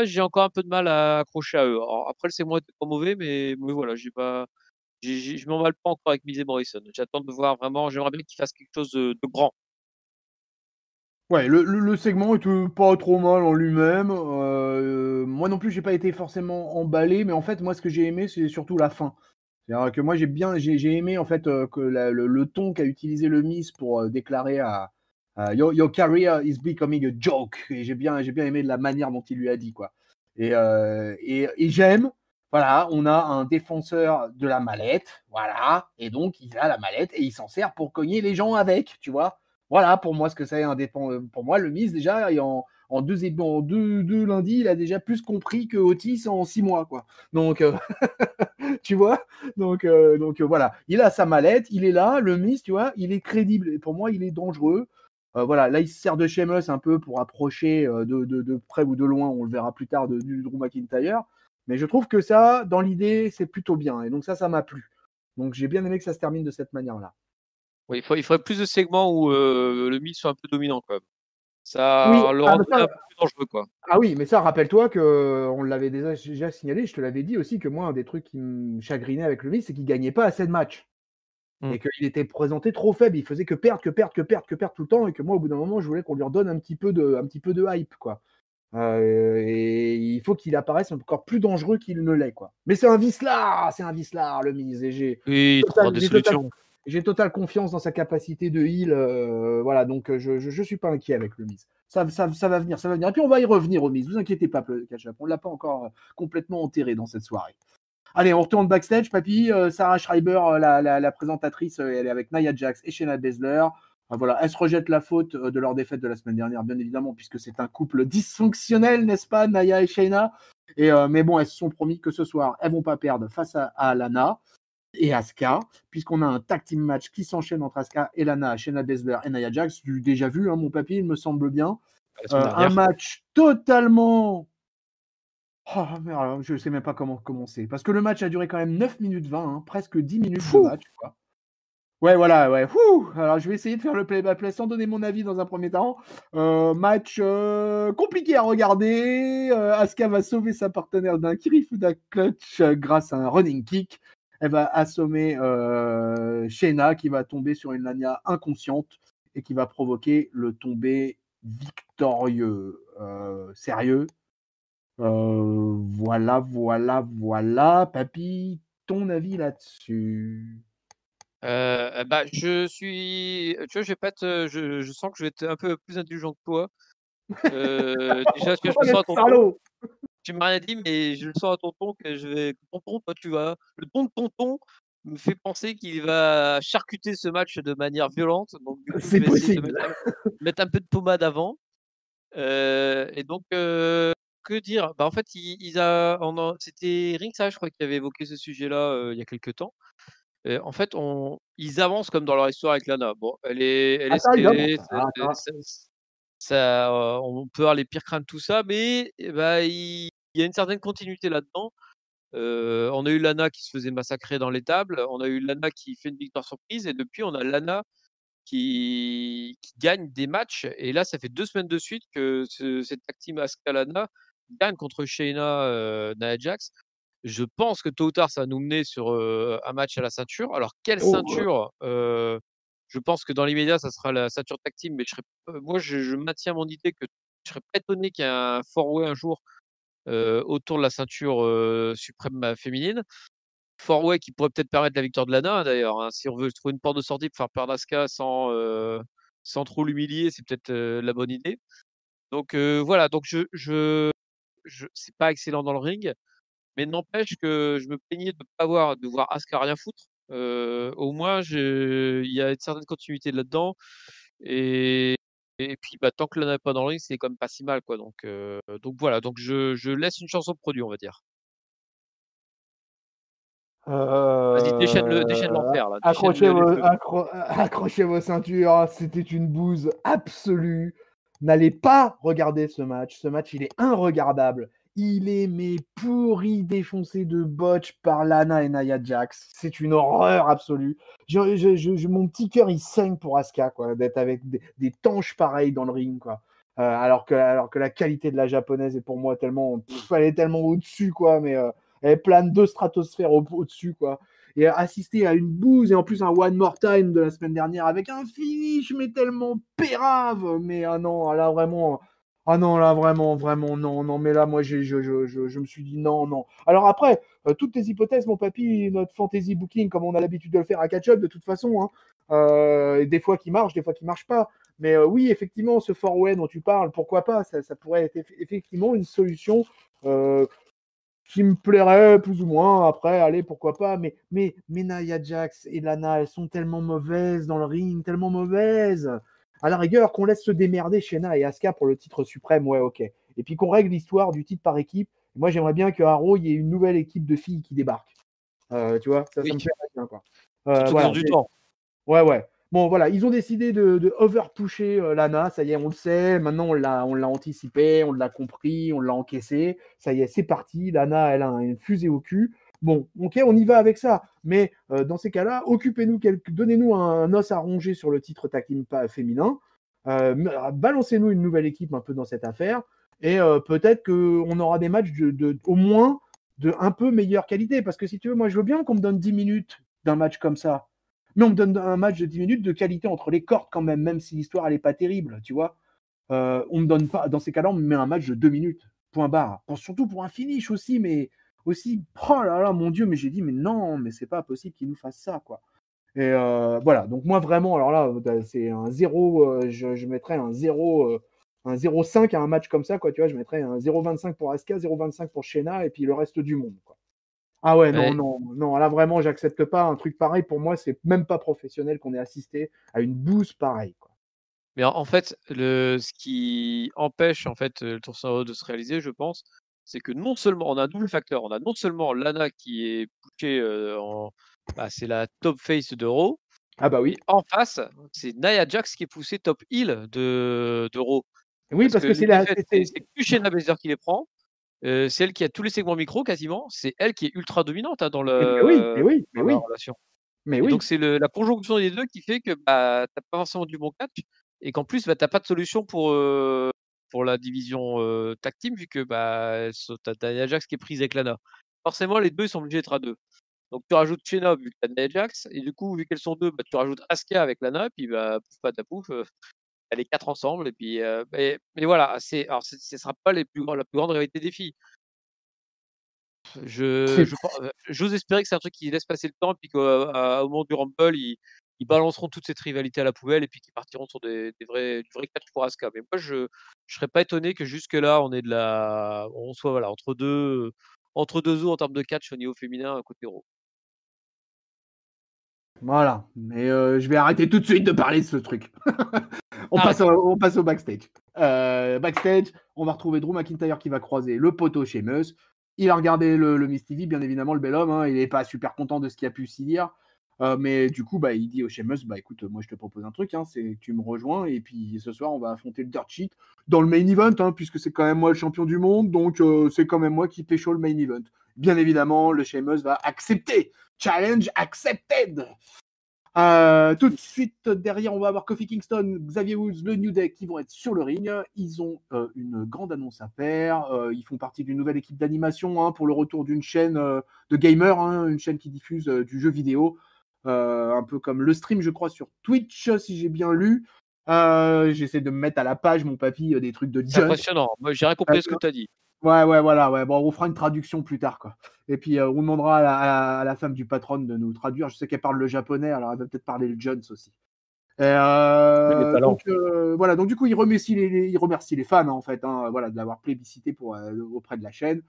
j'ai encore un peu de mal à accrocher à eux. Alors après, c'est moi pas mauvais, mais voilà, j'ai pas je m'emballe pas encore avec Miz et Morrison. J'attends de voir vraiment j'aimerais bien qu'ils fassent quelque chose de grand. Ouais, le segment était pas trop mal en lui-même. Moi non plus, j'ai pas été forcément emballé, mais en fait, moi, ce que j'ai aimé, c'est surtout la fin. C'est-à-dire que moi, j'ai aimé en fait que le ton qu'a utilisé le Miss pour déclarer à your career is becoming a joke. Et j'ai bien aimé la manière dont il lui a dit quoi. Et j'aime. Voilà, on a un défenseur de la mallette, voilà, et donc il a la mallette et il s'en sert pour cogner les gens avec, tu vois. Voilà pour moi ce que c'est pour moi le Miz déjà et en deux lundis il a déjà plus compris que Otis en 6 mois quoi. Donc tu vois voilà il a sa mallette, il est là, le Miz tu vois, il est crédible et pour moi il est dangereux. Voilà, là il se sert de Sheamus un peu pour approcher de près ou de loin, on le verra plus tard du Drew McIntyre, mais je trouve que ça dans l'idée c'est plutôt bien et donc ça m'a plu, donc j'ai bien aimé que ça se termine de cette manière là. Oui, il faudrait plus de segments où, le Miz soit un peu dominant quand même. Oui, Ça le ah, bah, rendrait un peu plus dangereux, quoi. ah oui, mais ça, rappelle-toi que on l'avait déjà signalé, je te l'avais dit aussi que moi, un des trucs qui me chagrinait avec le Miz, c'est qu'il gagnait pas assez de matchs Mmh. et qu'il était présenté trop faible. Il faisait que perdre, que perdre, que perdre, que perdre tout le temps et que moi, au bout d'un moment, je voulais qu'on lui redonne un petit peu de hype, quoi. Et il faut qu'il apparaisse encore plus dangereux qu'il ne l'est, quoi. Mais c'est un vicelard, le Miz, et Oui, il trouvera des solutions. j'ai totale confiance dans sa capacité de heal. Voilà, donc je suis pas inquiet avec le Miz. Ça va venir, ça va venir. Et puis on va y revenir au Miz. Vous inquiétez pas, le catch-up. On l'a pas encore complètement enterré dans cette soirée. Allez, on retourne backstage, papy. Sarah Schreiber, la présentatrice, elle est avec Nia Jax et Shayna Baszler. Voilà, elle se rejette la faute de leur défaite de la semaine dernière, bien évidemment, puisque c'est un couple dysfonctionnel, n'est-ce pas, Nia et Shayna. Mais bon, elles se sont promis que ce soir, elles vont pas perdre face à Lana et Asuka, puisqu'on a un tag team match qui s'enchaîne entre Asuka et Lana, Shayna Baszler et Nia Jax. Du déjà vu, hein, mon papy, il me semble bien. La semaine Un dernière. match totalement. Oh, merde, je sais même pas comment commencer. Parce que le match a duré quand même 9 minutes 20, hein, presque 10 minutes de Fou! match, quoi. Ouais, voilà, ouais. Fouh. Alors, je vais essayer de faire le play-by-play sans donner mon avis dans un premier temps. Match compliqué à regarder. Asuka va sauver sa partenaire d'un Kirifuda clutch grâce à un running kick. Elle va assommer Shayna qui va tomber sur une Lania inconsciente et qui va provoquer le tombé victorieux. Sérieux? Voilà. Papy, ton avis là-dessus? Bah, tu vois, je vais pas être, je sens que je vais être un peu plus indulgent que toi. Déjà, tu vois, je Oh le le sens à ton ton. salaud! Tu m'as rien dit, mais je le sens à ton ton que je vais que ton ton, toi, tu vas le ton de ton ton me fait penser qu'il va charcuter ce match de manière violente. Donc du coup, je C'est vais essayer de possible. mettre un peu de pommade avant. Et donc, que dire? Bah, en fait, c'était Ringside, je crois, qui avait évoqué ce sujet-là, il y a quelque temps. En fait, ils avancent comme dans leur histoire avec Lana. Bon, elle Ah est ce ça, il qu'elle avance. est, Ah ça. on peut avoir les pires craintes, tout ça, mais bah, il y a une certaine continuité là-dedans. On a eu Lana qui se faisait massacrer dans l'étable, on a eu Lana qui fait une victoire surprise et depuis on a Lana qui gagne des matchs et là, ça fait 2 semaines de suite que cette tag team Asuka Lana gagne contre Shayna, Nia Jax. Je pense que tôt ou tard, ça va nous mener sur, un match à la ceinture. Alors quelle Oh, ceinture? Je pense que dans l'immédiat, ça sera la ceinture tag team, mais moi je maintiens mon idée que je serais pas étonné qu'il y ait un four way un jour, autour de la ceinture, suprême, féminine. four-way qui pourrait peut-être permettre la victoire de Lana, d'ailleurs, hein. Si on veut trouver une porte de sortie pour faire perdre Asuka sans trop l'humilier, c'est peut-être, la bonne idée. Donc voilà, donc je c'est pas excellent dans le ring, mais n'empêche que je me plaignais de voir Asuka rien foutre. Au moins il y a une certaine continuité là-dedans et et puis, bah, tant que Lana n'est pas dans le ring, c'est quand même pas si mal, quoi. Donc voilà, donc je laisse une chance au produit, on va dire. Vas-y, déchaîne l'enfer là, déchaîne Accrochez le les vos, feux. accrochez vos ceintures, c'était une bouse absolue. N'allez pas regarder ce match. Ce match, il est inregardable. Il est mais pourri, défoncé de botch par Lana et Nia Jax. C'est une horreur absolue. Mon petit cœur, il saigne pour Asuka, quoi, d'être avec des tanches pareilles dans le ring, quoi. Alors que la qualité de la japonaise est pour moi tellement, elle est tellement au-dessus, quoi, mais elle plane deux stratosphères au-dessus, quoi. Et assister à une bouse et en plus un one more time de la semaine dernière avec un finish mais tellement pérave. Mais ah non, là vraiment, ah non, là vraiment, vraiment, non, non, mais là moi je me suis dit non, non. Alors après, toutes tes hypothèses, mon papy, notre fantasy booking, comme on a l'habitude de le faire à catch-up de toute façon, hein, des fois qui marche, des fois qui marche pas. Mais oui, effectivement, ce four-way dont tu parles, pourquoi pas, ça pourrait être effectivement une solution qui me plairait plus ou moins. Après, allez, pourquoi pas. Mais Nia Jax et Lana, elles sont tellement mauvaises dans le ring, tellement mauvaises. À la rigueur, qu'on laisse se démerder Shayna et Asuka pour le titre suprême, ouais, ok. Et puis qu'on règle l'histoire du titre par équipe. Moi, j'aimerais bien que Arrow, il y ait une nouvelle équipe de filles qui débarque. Tu vois, ça Oui, me plairait bien, quoi. surtout qu'ils ont Voilà. du temps. Ouais, ouais. Bon, voilà, ils ont décidé de over-pusher Lana, ça y est, on le sait, maintenant on l'a anticipé, on l'a compris, on l'a encaissé, ça y est, c'est parti, Lana, elle a une fusée au cul. Bon, ok, on y va avec ça, mais dans ces cas-là, donnez-nous un os à ronger sur le titre tag team féminin, balancez-nous une nouvelle équipe un peu dans cette affaire, et peut-être qu'on aura des matchs au moins de un peu meilleure qualité, parce que si tu veux, moi je veux bien qu'on me donne 10 minutes d'un match comme ça, mais on me donne un match de 10 minutes de qualité entre les cordes quand même si l'histoire elle est pas terrible, tu vois. On me donne pas, dans ces cas-là, on me met un match de 2 minutes, point barre. Surtout pour un finish aussi, mais aussi, oh là là, mon Dieu, mais j'ai dit, mais non, mais c'est pas possible qu'ils nous fassent ça, quoi. Et voilà, donc moi vraiment, alors là, c'est un 0, je mettrais un 0, un 0,5 à un match comme ça, quoi, tu vois, je mettrais un 0,25 pour Asuka, 0,25 pour Shayna, et puis le reste du monde, quoi. Ah ouais, non, Ouais. non, non, là vraiment, j'accepte pas un truc pareil. Pour moi, c'est même pas professionnel qu'on ait assisté à une bouse pareille, quoi. Mais en fait, ce qui empêche en fait, le Tour Sans de se réaliser, je pense, c'est que non seulement on a un double facteur, on a non seulement Lana qui est pushée, c'est la top face de Raw Ah bah et oui. en face, c'est Nia Jax qui est poussée top heel de Raw. Oui, Parce parce que que les c'est la, défaites, c'est plus Shayna Baszler qui les prend, c'est elle qui a tous les segments micro quasiment, c'est elle qui est ultra dominante, hein, mais oui, mais oui, mais dans la oui, relation. mais Et donc oui. c'est la conjonction des 2 qui fait que, bah, tu pas forcément du bon catch et qu'en plus, bah, tu pas de solution pour la division, tag team vu que, bah, tu as Nia Jax qui est prise avec Lana. Forcément, les 2 ils sont obligés d'être à 2. Donc tu rajoutes Shayna vu que tu as Nia Jax et du coup, vu qu'elles sont 2, bah, tu rajoutes Asuka avec Lana et puis, bah, pouf patapouf, les 4 ensemble et puis, mais voilà, ce sera pas la plus grande rivalité des filles. C'est J'ose espérer que c'est un truc qui laisse passer le temps, puis qu'au moment du Rumble, ils balanceront toute cette rivalité à la poubelle et puis qu'ils partiront sur du vrai catch pour Asuka. Mais moi, je serais pas étonné que jusque-là, on soit voilà, entre 2 eaux en termes de catch au niveau féminin, côté Raw. voilà. Mais je vais arrêter tout de suite de parler de ce truc. Arrête! On passe au backstage. Backstage, on va retrouver Drew McIntyre qui va croiser le poteau chez Meuse. Il a regardé le Miss TV, bien évidemment, le bel homme. Hein, il n'est pas super content de ce qu'il a pu s'y dire. Mais du coup, bah, il dit au Sheamus, bah écoute, moi je te propose un truc, hein, c'est que tu me rejoins et puis ce soir on va affronter le Dirt Sheet dans le main event, hein, puisque c'est quand même moi le champion du monde, donc c'est quand même moi qui pécho le main event. Bien évidemment, le Sheamus va accepter. Challenge accepted. Tout de suite derrière, on va avoir Kofi Kingston, Xavier Woods, le New Day qui vont être sur le ring. Ils ont une grande annonce à faire. Ils font partie d'une nouvelle équipe d'animation, hein, pour le retour d'une chaîne de gamers, hein, une chaîne qui diffuse du jeu vidéo, un peu comme le stream, je crois, sur Twitch, si j'ai bien lu. J'essaie de me mettre à la page, mon papy, des trucs de C'est junk. impressionnant. Moi, j'ai rien compris à ce que tu as dit. Ouais, voilà. Ouais. Bon, on fera une traduction plus tard, quoi. Et puis, on demandera à la femme du patron de nous traduire. Je sais qu'elle parle le japonais, alors elle va peut-être parler le Jones aussi. Les talents. Donc, voilà. Donc, du coup, il remercie les fans, hein, en fait, hein, voilà, de l'avoir plébiscité auprès de la chaîne.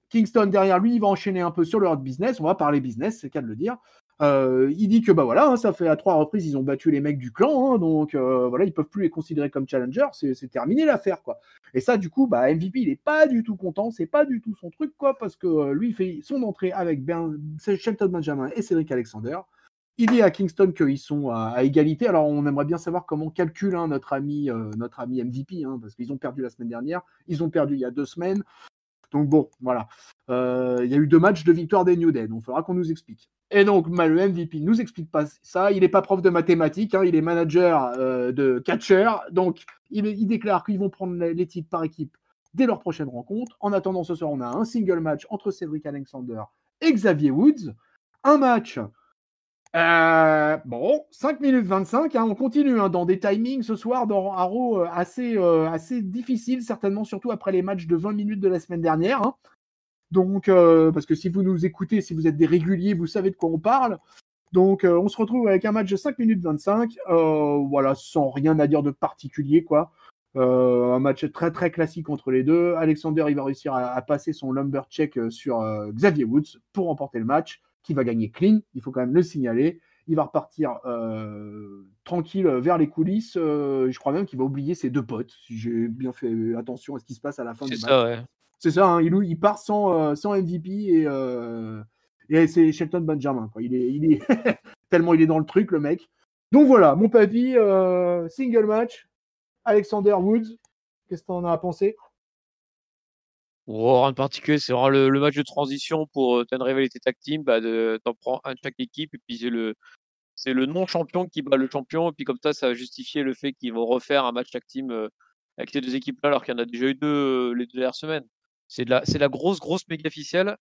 Kingston, derrière lui, il va enchaîner un peu sur le hot business. On va parler business, c'est le cas de le dire. Il dit que bah voilà, hein, ça fait à 3 reprises ils ont battu les mecs du clan, hein, donc voilà, ils peuvent plus les considérer comme challengers, c'est terminé l'affaire, quoi. Et ça, du coup, bah MVP il est pas du tout content, c'est pas du tout son truc, quoi, parce que lui il fait son entrée avec Shelton Benjamin et Cédric Alexander. Il dit à Kingston qu'ils sont à égalité. Alors on aimerait bien savoir comment calcule, hein, notre ami MVP, hein, parce qu'ils ont perdu la semaine dernière, ils ont perdu il y a 2 semaines. Donc bon, voilà. Il y a eu 2 matchs de victoire des New Day, donc il faudra qu'on nous explique. Et donc, le MVP ne nous explique pas ça. Il n'est pas prof de mathématiques, hein, il est manager de catcher. Donc, il déclare qu'ils vont prendre les titres par équipe dès leur prochaine rencontre. En attendant, ce soir, on a un single match entre Cedric Alexander et Xavier Woods. Un match. Bon, 5 minutes 25, hein, on continue, hein, dans des timings ce soir dans Raw assez difficiles, certainement, surtout après les matchs de 20 minutes de la semaine dernière, hein. Donc, parce que si vous nous écoutez, si vous êtes des réguliers, vous savez de quoi on parle. Donc, on se retrouve avec un match de 5 minutes 25, voilà, sans rien à dire de particulier, quoi. Un match très très classique entre les deux. Alexander, il va réussir à passer son lumber check sur Xavier Woods pour remporter le match, qui va gagner clean, il faut quand même le signaler. Il va repartir tranquille vers les coulisses. Je crois même qu'il va oublier ses 2 potes, si j'ai bien fait attention à ce qui se passe à la fin C'est du match. ça, ouais. C'est ça, hein, il part sans MVP et c'est Shelton Benjamin, quoi. Il est tellement il est dans le truc, le mec. Donc voilà, mon papy, single match, Alexander Woods. Qu'est-ce que t'en as à penser? Oh, rien de particulier, c'est vraiment le match de transition pour t'as une rivalité tag team, bah t'en prends un de chaque équipe, et puis c'est le non-champion qui bat le champion, et puis comme ça va justifier le fait qu'ils vont refaire un match tag team avec ces 2 équipes-là, alors qu'il y en a déjà eu 2 les 2 dernières semaines. C'est la grosse méga ficelle.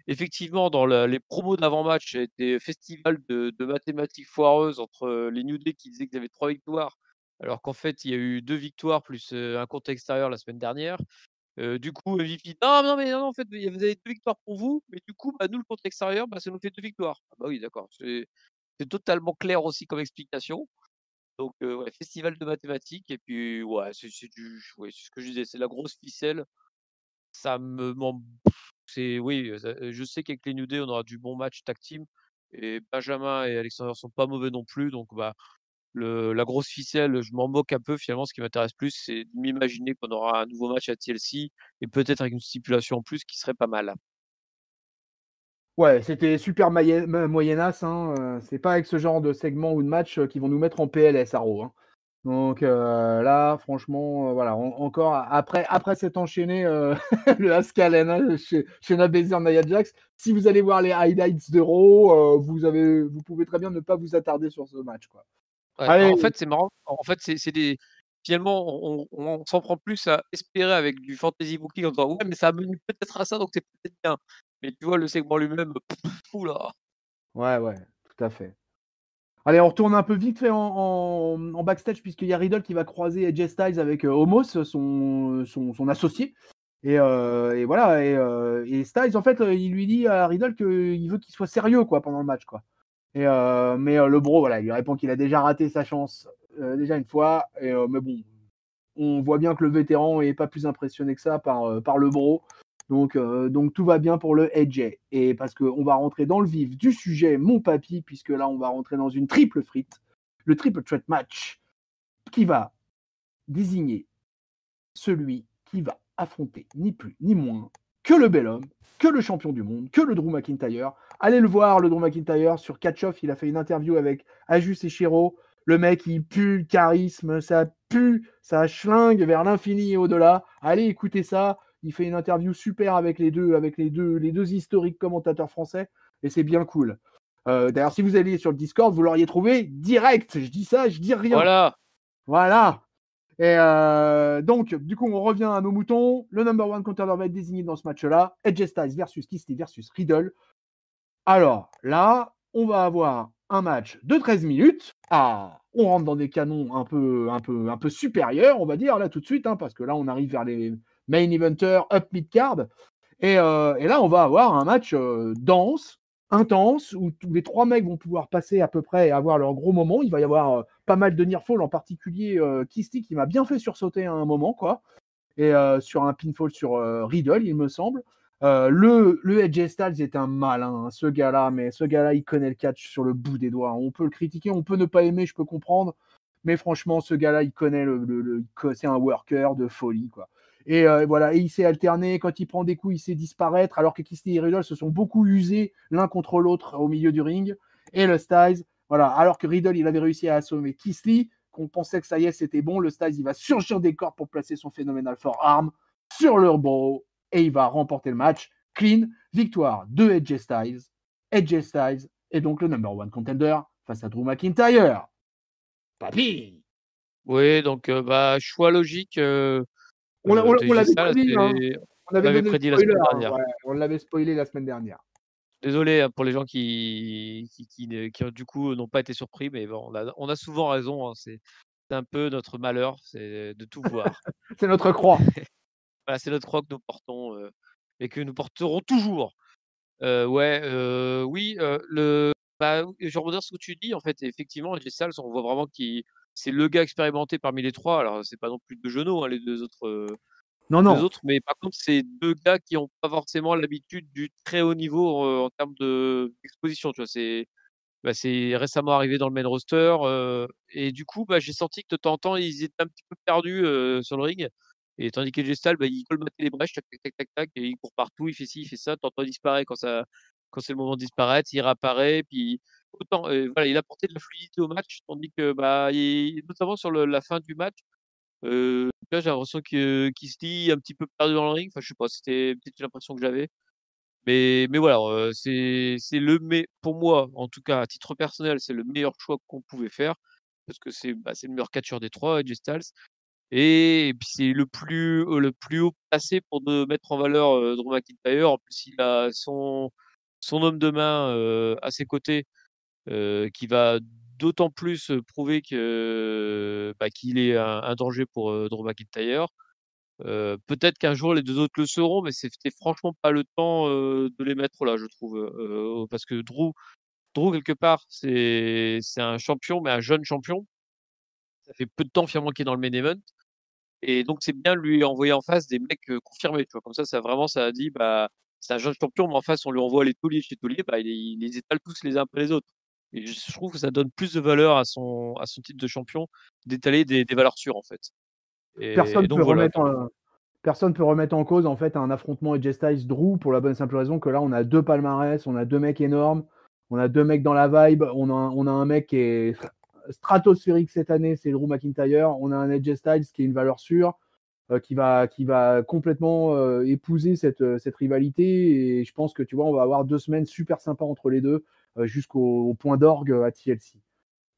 Effectivement, dans les promos d'avant-match, ça a été festival de mathématiques foireuses entre les New Day qui disaient qu'ils avaient 3 victoires, alors qu'en fait, il y a eu 2 victoires plus un compte extérieur la semaine dernière. Du coup, MVP: «Non, non, mais non, en fait, vous avez 2 victoires pour vous, mais du coup, bah, nous, le compte extérieur, bah, ça nous fait 2 victoires». Ah bah oui, d'accord, c'est totalement clair aussi comme explication. Donc ouais, festival de mathématiques, et puis ouais, c'est ce que je disais, c'est la grosse ficelle. Ça me m'en c'est oui, je sais qu'avec les New Day, on aura du bon match tag team, et Benjamin et Alexander sont pas mauvais non plus, donc bah, la grosse ficelle, je m'en moque un peu finalement. Ce qui m'intéresse plus, c'est de m'imaginer qu'on aura un nouveau match à TLC, et peut-être avec une stipulation en plus qui serait pas mal. Ouais, c'était super moyenasse, hein, c'est pas avec ce genre de segment ou de match qu'ils vont nous mettre en PLS à Raw, hein. Donc là, franchement, voilà, encore après s'être enchaîné le Asuka Lana chez Shayna Baszler, Nia Jax, si vous allez voir les highlights de Raw, vous pouvez très bien ne pas vous attarder sur ce match, quoi. Ouais, Allez, en fait, c'est marrant. En fait, c'est des finalement, on s'en prend plus à espérer avec du fantasy booking en disant: «Ouais, mais ça mène peut-être à ça, donc c'est peut-être bien». Mais tu vois, le segment lui-même, ouh là! ouais, tout à fait. Allez, on retourne un peu vite fait en backstage, puisqu'il y a Riddle qui va croiser AJ Styles avec Omos, son associé. Et voilà, et Styles, en fait, il lui dit à Riddle qu'il veut qu'il soit sérieux, quoi, pendant le match, quoi. Mais le bro, voilà, il lui répond qu'il a déjà raté sa chance déjà une fois. Mais bon, on voit bien que le vétéran est pas plus impressionné que ça par le bro. Donc tout va bien pour le AJ. Et parce qu'on va rentrer dans le vif du sujet, mon papy, puisque là, on va rentrer dans une triple frite, le triple threat match, qui va désigner celui qui va affronter ni plus ni moins que le bel homme, que le champion du monde, que le Drew McIntyre. Allez le voir, le Drew McIntyre, sur Catch Off, il a fait une interview avec Ajus et Shiro. Le mec, il pue le charisme, ça schlingue vers l'infini et au-delà. Allez écouter ça. Il fait une interview super avec les deux historiques commentateurs français, et c'est bien cool. D'ailleurs, si vous alliez sur le Discord, vous l'auriez trouvé direct. Je dis ça, je dis rien. Voilà! Voilà. Et donc, du coup, on revient à nos moutons. Le number one contender va être désigné dans ce match-là. AJ Styles versus Kisly versus Riddle. Alors, là, on va avoir un match de 13 minutes. Ah, on rentre dans des canons un peu supérieurs, on va dire, là, tout de suite, hein, parce que là, on arrive main eventer, up mid-card. Et là, on va avoir un match dense, intense, où tous les 3 mecs vont pouvoir passer à peu près et avoir leur gros moment. Il va y avoir pas mal de near fall, en particulier Kisty qui m'a bien fait sursauter à un moment, quoi. Et sur un pinfall sur Riddle, il me semble. Le AJ Styles est un malin, hein, ce gars-là, mais ce gars-là, il connaît le catch sur le bout des doigts. On peut le critiquer, on peut ne pas aimer, je peux comprendre, mais franchement, ce gars-là, il connaît c'est un worker de folie, quoi. Et voilà, et il s'est alterné, quand il prend des coups, il sait disparaître, alors que Kisty et Riddle se sont beaucoup usés l'un contre l'autre au milieu du ring. Et le Styles, voilà, alors que Riddle, il avait réussi à assommer Kisly, qu'on pensait que ça y est, c'était bon, le Styles, il va surgir des cordes pour placer son phénoménal forearm sur le bro, et il va remporter le match. Clean, victoire de AJ Styles. AJ Styles est donc le number 1 contender face à Drew McIntyre. Papy! Oui, donc choix logique On de l'avait Gesta, prédit, hein. On on avait l'avait donné le prédit la spoiler, semaine hein. dernière. Ouais, on l'avait spoilé la semaine dernière. Désolé pour les gens qui du coup n'ont pas été surpris, mais bon, on a souvent raison, hein, c'est un peu notre malheur, c'est de tout voir. C'est notre croix. Voilà, c'est notre croix que nous portons et que nous porterons toujours. Ouais, oui, je rebondis sur ce que tu dis en fait, effectivement, AJ Styles, on voit vraiment qu'il c'est le gars expérimenté parmi les 3. Alors c'est pas non plus 2 genoux, hein, les 2 autres, Non, non. mais par contre, c'est 2 gars qui ont pas forcément l'habitude du très haut niveau, en termes d'exposition, tu vois? C'est récemment arrivé dans le main roster, et du coup, j'ai senti que de temps en temps, ils étaient un petit peu perdus, sur le ring, et tandis que Styles, il colmatait les brèches, tac, tac, tac, tac, tac, et il court partout, il fait ci, il fait ça, de temps en temps, il disparaît quand c'est le moment de disparaître, il réapparaît, puis autant, voilà, il apportait de la fluidité au match, tandis que, il notamment sur la fin du match, là, j'ai l'impression qu'il se dit un petit peu perdu dans le ring, enfin, je sais pas, c'était peut-être l'impression que j'avais. Mais voilà, c'est pour moi, en tout cas à titre personnel, c'est le meilleur choix qu'on pouvait faire parce que c'est le meilleur catcheur des 3, AJ Styles, et puis c'est le plus haut placé pour de mettre en valeur, Drew McIntyre. En plus, il a son homme de main, à ses côtés, qui va d'autant plus, prouver qu'il est un danger pour, Drew McIntyre. Peut-être qu'un jour les 2 autres le seront, mais c'était franchement pas le temps, de les mettre là, je trouve, parce que Drew quelque part, c'est un champion, mais un jeune champion. Ça fait peu de temps finalement qu'il est dans le main event, et donc c'est bien de lui envoyer en face des mecs, confirmés, tu vois? Comme ça vraiment ça a dit: c'est un jeune champion, mais en face on lui envoie les tauliers de chez tauliers, il les étale tous les uns après les autres, et je trouve que ça donne plus de valeur à son titre de champion, d'étaler des valeurs sûres, en fait, et Personne donc peut voilà. remettre en cause en fait un affrontement AJ Styles Drew pour la bonne simple raison que là on a 2 palmarès, on a 2 mecs énormes, on a 2 mecs dans la vibe, on a un mec qui est stratosphérique cette année, c'est Drew McIntyre, on a un AJ Styles qui est une valeur sûre, qui va complètement épouser cette rivalité, et je pense que tu vois, on va avoir 2 semaines super sympas entre les deux jusqu'au point d'orgue à TLC.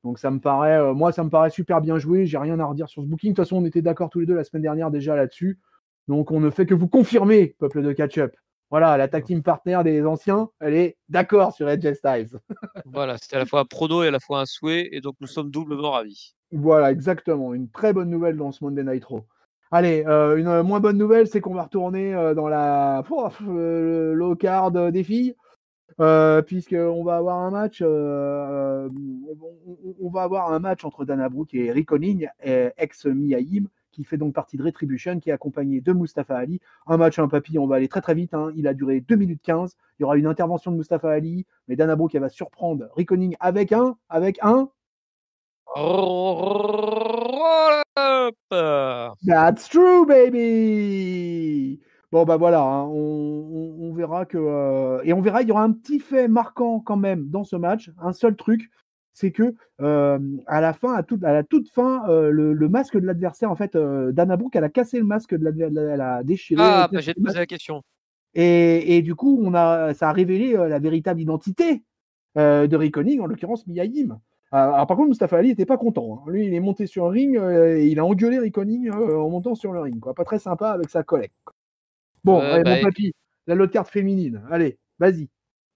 Donc moi ça me paraît super bien joué, j'ai rien à redire sur ce booking. De toute façon, on était d'accord tous les deux la semaine dernière déjà là-dessus. Donc on ne fait que vous confirmer, peuple de catch-up. Voilà, la tag team partner des anciens, elle est d'accord sur AJ Styles. Voilà, c'était à la fois un prono et à la fois un souhait, et donc nous sommes doublement ravis. Voilà, exactement. Une très bonne nouvelle dans ce Monday Night Raw. Allez, une moins bonne nouvelle, c'est qu'on va retourner dans le low card des filles. Puisqu'on va avoir un match, on va avoir un match entre Dana Brooke et Rick Owens, ex-Mia qui fait donc partie de Retribution, qui est accompagné de Mustafa Ali. Un match, un papy, on va aller très très vite, hein. Il a duré 2 minutes 15. Il y aura une intervention de Mustafa Ali, mais Dana Brooke elle va surprendre Rick Owens avec un Roll-up! That's true, baby! Bon, bah voilà, hein, on verra que. Et on verra, il y aura un petit fait marquant quand même dans ce match. Un seul truc, c'est que à la fin, à la toute fin, le masque de l'adversaire, en fait, Dana Brooke, elle a cassé le masque de l'adversaire, elle a déchiré. Ah, j'ai te poser la question. Et du coup, ça a révélé la véritable identité de Rick Owens, en l'occurrence Mia Yim. Alors, par contre, Mustafa Ali n'était pas content, hein. Lui, il est monté sur le ring et il a engueulé Rick Owens en montant sur le ring, quoi. Pas très sympa avec sa collègue. Bon, allez, mon papy, la lotte carte féminine. Allez, vas-y.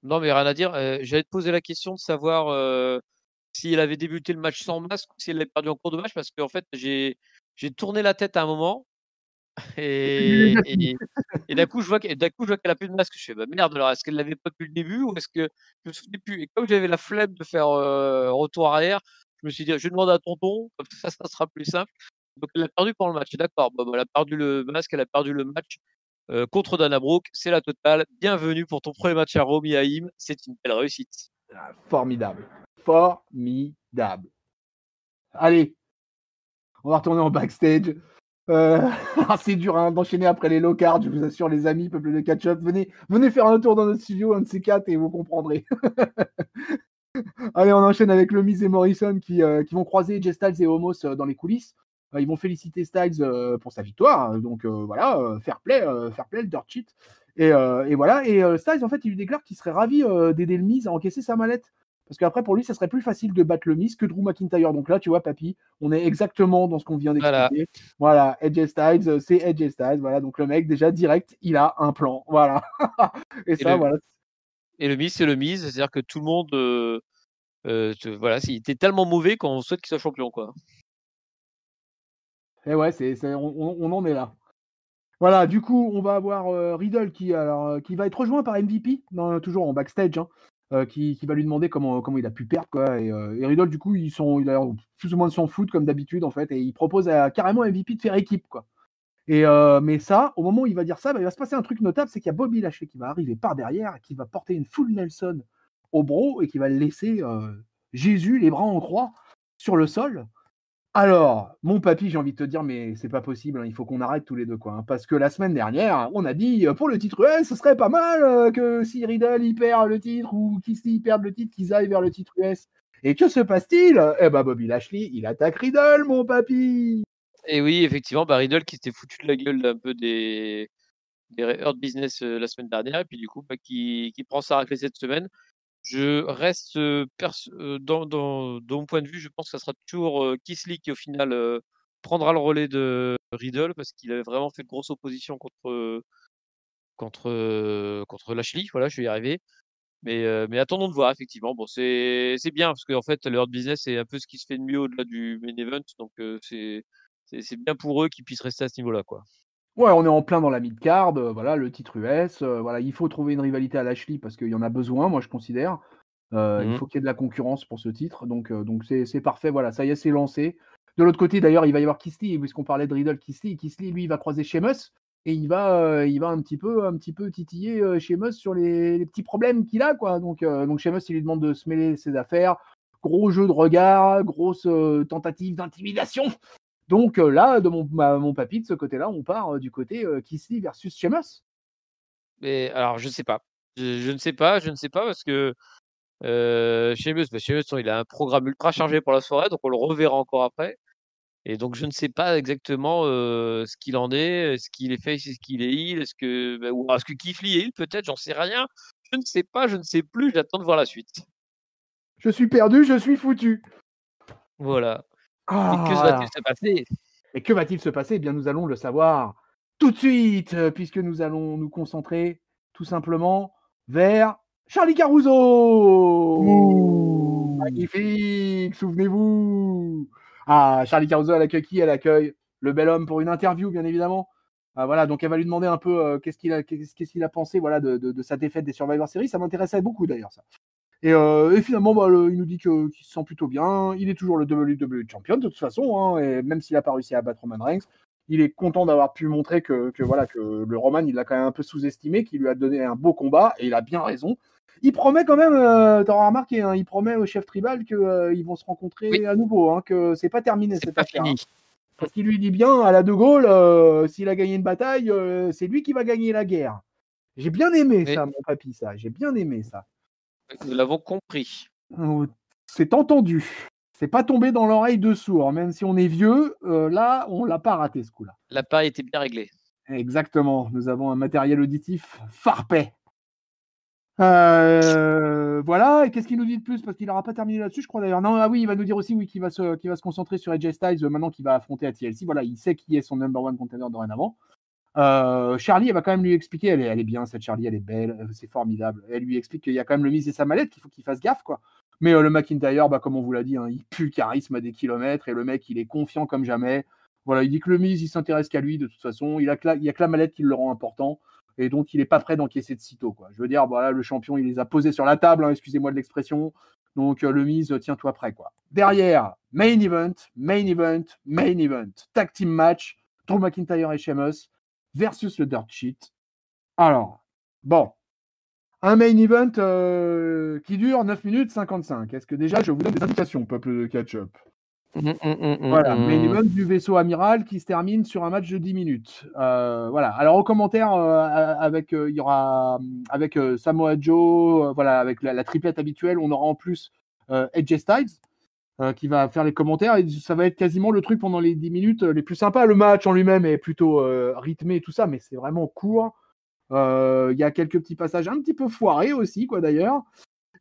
Non, mais rien à dire. J'allais te poser la question de savoir si elle avait débuté le match sans masque ou si elle l'avait perdu en cours de match, parce qu'en fait, j'ai tourné la tête à un moment Et, et, et d'un coup, je vois qu'elle a plus de masque. Je fais bah merde, alors est-ce qu'elle l'avait pas depuis le début ou est-ce que je me souvenais plus. Et comme j'avais la flemme de faire retour arrière, je me suis dit, je vais demander à tonton, comme ça sera plus simple. Donc elle a perdu pendant le match. D'accord, bon, bah, elle a perdu le masque, elle a perdu le match contre Dana Brooke, c'est la totale. Bienvenue pour ton premier match à Romy Haïm, c'est une belle réussite. Ah, formidable. Formidable. Allez, on va retourner en backstage. C'est dur hein, d'enchaîner après les low cards, je vous assure les amis, peuple de catch-up, venez faire un tour dans notre studio, un de ces quatre, et vous comprendrez. Allez, on enchaîne avec le Miz et Morrison qui vont croiser Jay Styles et Omos dans les coulisses. Ils vont féliciter Styles pour sa victoire, donc voilà, fair play, le dirt sheet. Et voilà, et Styles en fait il lui déclare qu'il serait ravi d'aider le Miz à encaisser sa mallette. Parce qu'après, pour lui, ça serait plus facile de battre le Miz que Drew McIntyre. Donc là, tu vois, papy, on est exactement dans ce qu'on vient Voilà. d'expliquer. Voilà, AJ Styles, c'est AJ Styles. Voilà, donc le mec, déjà, direct, il a un plan. Voilà. Et ça, voilà. Et le Miz, c'est le Miz, c'est-à-dire que tout le monde, voilà, il était tellement mauvais qu'on souhaite qu'il soit champion, quoi. Et ouais, on en est là. Voilà, du coup, on va avoir Riddle qui va être rejoint par MVP, toujours en backstage, hein, qui va lui demander comment il a pu perdre, quoi. Et Riddle, du coup, il a l'air plus ou moins de s'en foutre, comme d'habitude, en fait, et il propose carrément à MVP de faire équipe, quoi. Mais ça, au moment où il va dire ça, il va se passer un truc notable, c'est qu'il y a Bobby Lashley qui va arriver par derrière, qui va porter une full Nelson au bro et qui va laisser Jésus, les bras en croix, sur le sol. Alors, mon papy, j'ai envie de te dire, mais c'est pas possible, hein, il faut qu'on arrête tous les deux, quoi. Hein, parce que la semaine dernière, on a dit, pour le titre US, ce serait pas mal que si Riddle il perd le titre ou Kisly perde le titre, qu'ils aillent vers le titre US. Et que se passe-t-il? Eh ben, Bobby Lashley, il attaque Riddle, mon papy. Et oui, effectivement, Riddle qui s'était foutu de la gueule d'un peu des Hurt Business la semaine dernière, et puis du coup, qui prend sa raclée cette semaine. Je reste, dans mon point de vue, je pense que ça sera toujours Keith Lee qui, au final, prendra le relais de Riddle parce qu'il avait vraiment fait de grosses oppositions contre Lashley. Voilà, je vais y arriver. Mais attendons de voir, effectivement. Bon, c'est bien parce qu'en fait, le Hurt Business, c'est un peu ce qui se fait de mieux au-delà du main event. Donc, c'est bien pour eux qu'ils puissent rester à ce niveau-là, quoi. Ouais, on est en plein dans la mid-card, voilà, le titre US, voilà, il faut trouver une rivalité à Lashley parce qu'il y en a besoin, moi je considère. Il Mmh. faut qu'il y ait de la concurrence pour ce titre, donc c'est parfait, voilà, ça y est, c'est lancé. De l'autre côté, d'ailleurs, il va y avoir Kisly, puisqu'on parlait de Riddle, Kisly, lui, il va croiser Sheamus, et il va un petit peu titiller Sheamus sur les petits problèmes qu'il a, quoi. Donc Sheamus, il lui demande de se mêler ses affaires, gros jeu de regard, grosse tentative d'intimidation. Donc là, de mon papy, de ce côté-là, on part du côté Kisly versus Sheamus. Mais alors, je sais pas. Je ne sais pas, parce que Sheamus, il a un programme ultra chargé pour la soirée, donc on le reverra encore après. Et donc je ne sais pas exactement ce qu'il en est, est-ce qu'il est face, est-ce qu'il est heel, ou est-ce que Keith Lee est heel peut-être, j'en sais rien. Je ne sais pas, je ne sais plus, j'attends de voir la suite. Je suis perdu, je suis foutu. Voilà. Et que Ah, va-t-il voilà. se passer? Et que va-t-il se passer? Eh bien, nous allons le savoir tout de suite, puisque nous allons nous concentrer tout simplement vers Charlie Caruso. Ouh! Magnifique, souvenez-vous. Ah, Charlie Caruso, elle accueille qui? Elle accueille le bel homme pour une interview, bien évidemment. Ah, voilà, donc elle va lui demander un peu qu'est-ce qu'il a pensé, voilà, de sa défaite des Survivor Series. Ça m'intéressait beaucoup d'ailleurs, ça. Et finalement, il nous dit qu'il se sent plutôt bien. Il est toujours le WWE Champion de toute façon, hein, et même s'il n'a pas réussi à battre Roman Reigns, il est content d'avoir pu montrer voilà, que le Roman, il l'a quand même un peu sous-estimé, qu'il lui a donné un beau combat, et il a bien raison. Il promet quand même, t'auras remarqué, hein, il promet au chef tribal qu'ils vont se rencontrer Oui, à nouveau, hein, que c'est pas terminé c'est cette pas affaire. fini. Hein. Parce qu'il lui dit bien à la De Gaulle, s'il a gagné une bataille, c'est lui qui va gagner la guerre. J'ai bien aimé Mais ça, mon papy, ça. J'ai bien aimé ça. nous l'avons compris. C'est entendu. C'est pas tombé dans l'oreille de sourd. Même si on est vieux, là, on l'a pas raté ce coup-là. L'appareil était bien réglé. Exactement. Nous avons un matériel auditif farpé. Voilà. Et qu'est-ce qu'il nous dit de plus? Parce qu'il n'aura pas terminé là-dessus, je crois d'ailleurs. Non, ah oui, il va nous dire aussi qu'il va se concentrer sur AJ Styles maintenant qu'il va affronter à TLC. Voilà, il sait qui est son number one contender dorénavant. Charlie, elle va quand même lui expliquer, elle est bien, cette Charlie, elle est belle, c'est formidable. Elle lui explique qu'il y a quand même le Miz et sa mallette, qu'il faut qu'il fasse gaffe, quoi. Mais le McIntyre, comme on vous l'a dit, hein, il pue le charisme à des kilomètres et le mec, il est confiant comme jamais. Voilà, il dit que le Miz, il s'intéresse qu'à lui de toute façon. Il y a que la mallette qui le rend important. Et donc, il n'est pas prêt d'encaisser de sitôt, quoi. Je veux dire, voilà, le champion, il les a posés sur la table, hein, excusez-moi de l'expression. Donc, le Miz, tiens-toi prêt, quoi. Derrière, main event. Tag team match. Drew McIntyre et Sheamus versus le Dirt Sheet. Alors, bon. Un main event qui dure 9 minutes 55. Est-ce que déjà, je vous donne des indications, peuple de catch-up? Voilà, main event du vaisseau amiral qui se termine sur un match de 10 minutes. Voilà. Alors, au commentaire, il y aura avec Samoa Joe, voilà, avec la triplette habituelle, on aura en plus AJ Styles qui va faire les commentaires et ça va être quasiment le truc pendant les 10 minutes les plus sympas. Le match en lui-même est plutôt rythmé et tout ça, mais c'est vraiment court. Il y a quelques petits passages un petit peu foirés aussi, quoi, d'ailleurs.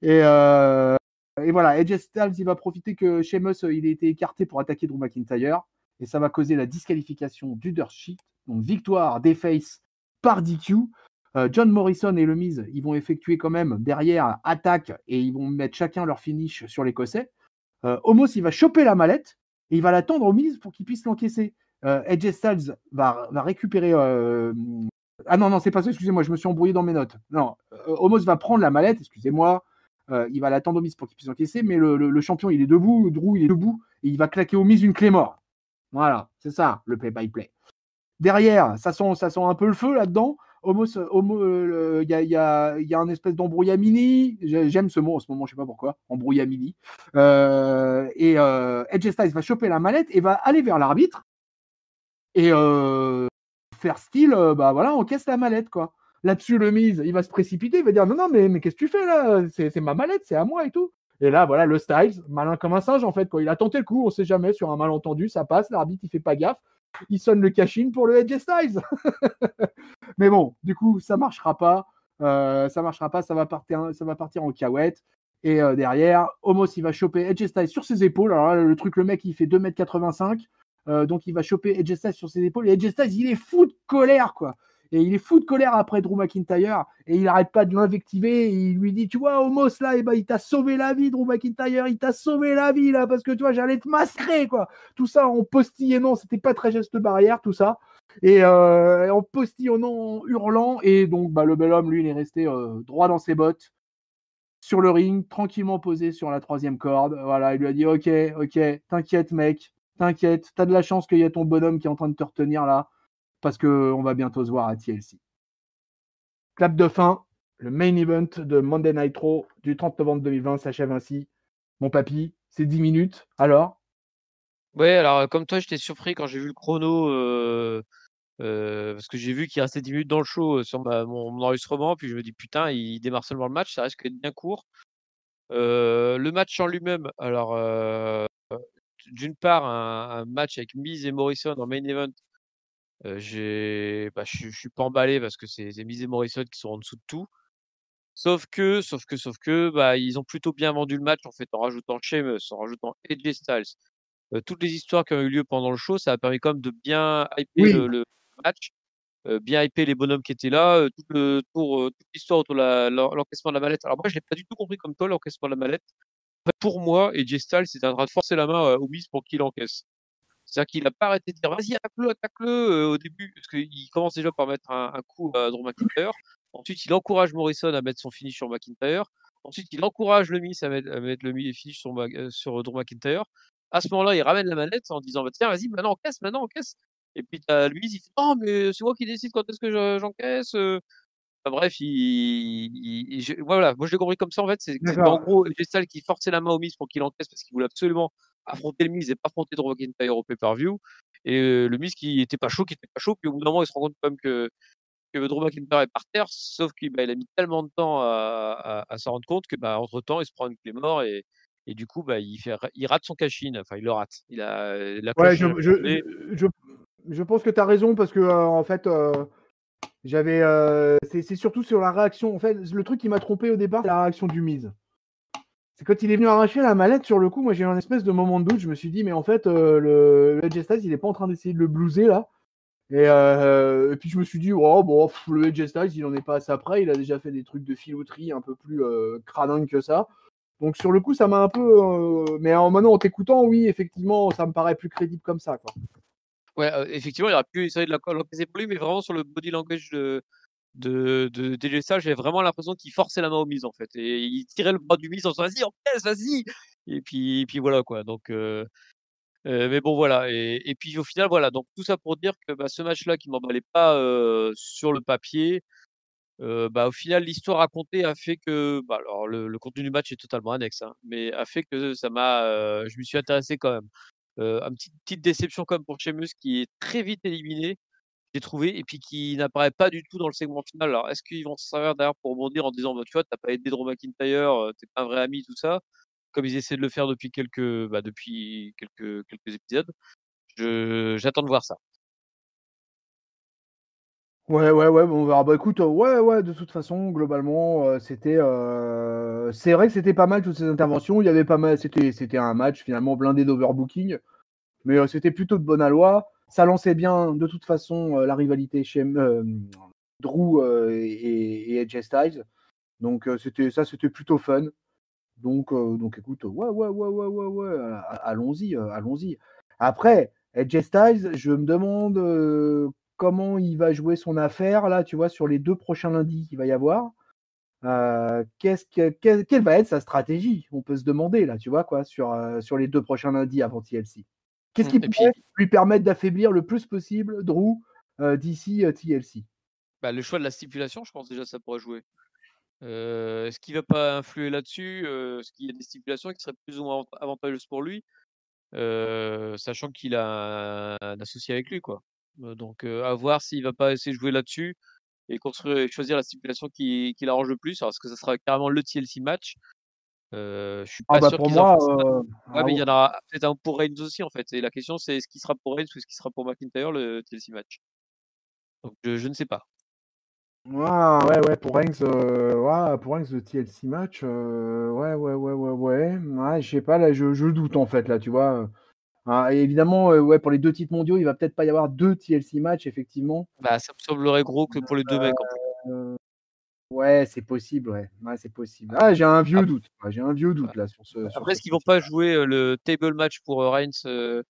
Et voilà, AJ Styles, il va profiter que Sheamus, il a été écarté pour attaquer Drew McIntyre. Et ça va causer la disqualification du Dirt Sheet. Donc, victoire des Faces par DQ. John Morrison et le Miz, ils vont effectuer quand même derrière attaque et ils vont mettre chacun leur finish sur l'Écossais. Omos, il va choper la mallette et il va l'attendre au Miz pour qu'il puisse l'encaisser. AJ Styles va récupérer. Ah non, c'est pas ça, excusez-moi, je me suis embrouillé dans mes notes. Non, Omos va prendre la mallette, excusez-moi. Il va l'attendre au Miz pour qu'il puisse encaisser, mais le champion, il est debout, Drew, il est debout, et il va claquer au Miz une clé mort. Voilà, c'est ça, le play-by-play. Derrière, ça sent un peu le feu là-dedans. Il y a un espèce d'embrouillamini. J'aime ce mot en ce moment, je sais pas pourquoi. Embrouillamini. Et AJ Styles va choper la mallette et va aller vers l'arbitre et faire style, bah voilà, encaisse la mallette, quoi. Là-dessus, le Miz, il va se précipiter, il va dire non, mais qu'est-ce que tu fais là? C'est ma mallette, c'est à moi et tout. Et là, voilà, le Styles, malin comme un singe en fait, quoi. Il a tenté le coup, on sait jamais, sur un malentendu, ça passe, l'arbitre il fait pas gaffe, il sonne le cash-in pour le AJ Styles. Mais bon, du coup, ça marchera pas, ça va partir en cahuète. Et derrière, Omos, il va choper AJ Styles sur ses épaules. Alors là, le truc, le mec, il fait 2,85 m. Donc, il va choper AJ Styles sur ses épaules. Et AJ Styles, il est fou de colère, quoi. Et il est fou de colère après Drew McIntyre. Et il n'arrête pas de l'invectiver. Et il lui dit, tu vois, Omos, là, il t'a sauvé la vie, Drew McIntyre. Il t'a sauvé la vie, là, parce que, tu vois, j'allais te massacrer, quoi. Tout ça en postillonnant. C'était pas très geste barrière, tout ça. Et en postillonnant, en hurlant. Et donc, le bel homme, lui, il est resté droit dans ses bottes, sur le ring, tranquillement posé sur la 3e corde. Voilà, il lui a dit, ok, t'inquiète, mec. T'inquiète, t'as de la chance qu'il y a ton bonhomme qui est en train de te retenir là, parce qu'on va bientôt se voir à TLC. Clap de fin, le main event de Monday Night Raw du 30 novembre 2020 s'achève ainsi. Mon papy, c'est 10 minutes, alors? Ouais, alors comme toi, j'étais surpris quand j'ai vu le chrono, parce que j'ai vu qu'il restait 10 minutes dans le show, sur mon enregistrement, puis je me dis: «Putain, il démarre seulement le match, ça risque d'être bien court». Le match en lui-même, alors, d'une part, un match avec Miz et Morrison en main event, je suis pas emballé parce que c'est Miz et Morrison qui sont en dessous de tout. Sauf que, ils ont plutôt bien vendu le match, en fait, en rajoutant Sheamus, en rajoutant AJ Styles. Toutes les histoires qui ont eu lieu pendant le show, ça a permis quand même de bien hyper Oui. le match, bien hyper les bonhommes qui étaient là, toute l'histoire autour de l'encaissement de la mallette. Alors moi, je l'ai pas du tout compris comme toi, l'encaissement de la mallette. En fait, pour moi, AJ Styles était en train de forcer la main, au Miz pour qu'il encaisse. C'est-à-dire qu'il a pas arrêté de dire: «Vas-y, attaque-le», au début, parce qu'il commence déjà par mettre un coup à Drew McIntyre. Ensuite, il encourage Morrison à mettre son finish sur McIntyre. Ensuite, il encourage le Miz à mettre le finish sur Drew McIntyre. À ce moment-là, il ramène la manette en disant: «Bah, tiens, vas-y, maintenant encaisse». Et puis tu as le Miz, il fait: «Non, mais c'est moi qui décide quand est-ce que j'encaisse». Enfin bref, voilà, moi je l'ai compris comme ça en fait, c'était en D'accord. gros AJ Styles qui forçait la main au Miz pour qu'il encaisse parce qu'il voulait absolument affronter le Miz et pas affronter Drew McIntyre au pay-per-view. Et le Miz qui était pas chaud, puis au bout d'un moment il se rend compte quand même que Drew McIntyre est par terre, sauf qu'il il a mis tellement de temps à s'en rendre compte que entre temps il se prend une clé mort et du coup il rate son cash-in, enfin il le rate. La Ouais, cloche est jamais tombée. je, je pense que tu as raison parce que, en fait, c'est surtout sur la réaction. En fait, le truc qui m'a trompé au départ, c'est la réaction du Miz. C'est quand il est venu arracher la mallette sur le coup, moi j'ai eu un espèce de moment de doute. Je me suis dit, mais en fait, le AJ Styles, il est pas en train d'essayer de le blouser là. Et puis je me suis dit, oh, bon, le AJ Styles, il en est pas à ça près. Il a déjà fait des trucs de filouterie un peu plus cradingues que ça. Donc sur le coup, ça m'a un peu. Mais maintenant, en t'écoutant, oui, effectivement, ça me paraît plus crédible comme ça, quoi. Ouais, effectivement, il aurait pu essayer de l'encaisser pour lui, mais vraiment sur le body language de DJ Styles, j'avais vraiment l'impression qu'il forçait la main au Miz, en fait, et il tirait le bras du Miz en disant: «Vas-y, encaisse, vas-y!» Et puis voilà, quoi, donc mais bon, voilà, et puis au final, voilà, donc tout ça pour dire que, bah, ce match-là qui m'emballait pas, sur le papier, bah, au final, l'histoire racontée a fait que, bah, alors le contenu du match est totalement annexe, hein, mais a fait que ça m'a, je m'y suis intéressé quand même. Un petite déception quand même pour Sheamus qui est très vite éliminé, j'ai trouvé, et puis qui n'apparaît pas du tout dans le segment final. Alors est-ce qu'ils vont se servir derrière pour rebondir en disant: «Bah, tu vois, tu as pas aidé Drew McIntyre, tu es pas un vrai ami», tout ça, comme ils essaient de le faire depuis quelques épisodes? J'attends de voir ça. Ouais, ouais, ouais, bon, on verra. Bah, écoute, ouais, ouais, de toute façon, globalement, c'est vrai que c'était pas mal toutes ces interventions. Il y avait pas mal c'était un match finalement blindé d'overbooking, mais c'était plutôt de bonne aloi. Ça lançait bien de toute façon, la rivalité chez Drew, et AJ Styles. Donc c'était plutôt fun. Donc écoute, ouais, ouais, ouais, ouais, ouais, ouais, allons-y, allons-y. Après, AJ Styles, je me demande comment il va jouer son affaire là, tu vois, sur les 2 prochains lundis qu'il va y avoir. Quelle va être sa stratégie? On peut se demander là, tu vois quoi, sur les 2 prochains lundis avant TLC. Qu'est-ce qui Et pourrait puis, lui permettre d'affaiblir le plus possible Drew d'ici TLC? bah, le choix de la stipulation, je pense déjà ça pourrait jouer. Est-ce qu'il va pas influer là-dessus? Est-ce qu'il y a des stipulations qui seraient plus ou moins avantageuses pour lui? Sachant qu'il a un associé avec lui, quoi. Donc à voir s'il va pas essayer de jouer là-dessus et construire et choisir la stipulation qui l'arrange le plus. Alors est-ce que ça sera carrément le TLC match? Je suis Ah pas bah sûr pour qu'ils en moi, fassent un. Ouais, ah mais il ouais. y en aura peut-être un pour Reigns aussi, en fait, et la question c'est est-ce qu'il sera pour Reigns ou est-ce qu'il sera pour McIntyre, le TLC match? Donc je ne sais pas. Ah ouais, ouais, pour Reigns, le TLC match, ouais, ouais, ouais, ouais, ouais. Ouais, je sais pas, là, je doute en fait, là, tu vois. Ah, et évidemment, ouais, pour les 2 titres mondiaux, il va peut-être pas y avoir 2 TLC matchs, effectivement. Bah, ça me semblerait gros que pour les 2 mecs, en plus. Euh, ouais, c'est possible, ouais. Ouais, c'est possible. Ah, j'ai un vieux Ap doute. Ouais, j'ai un vieux ouais. doute là sur Après, ce est-ce qu'ils vont pas principe-là. jouer, le table match pour, Reigns,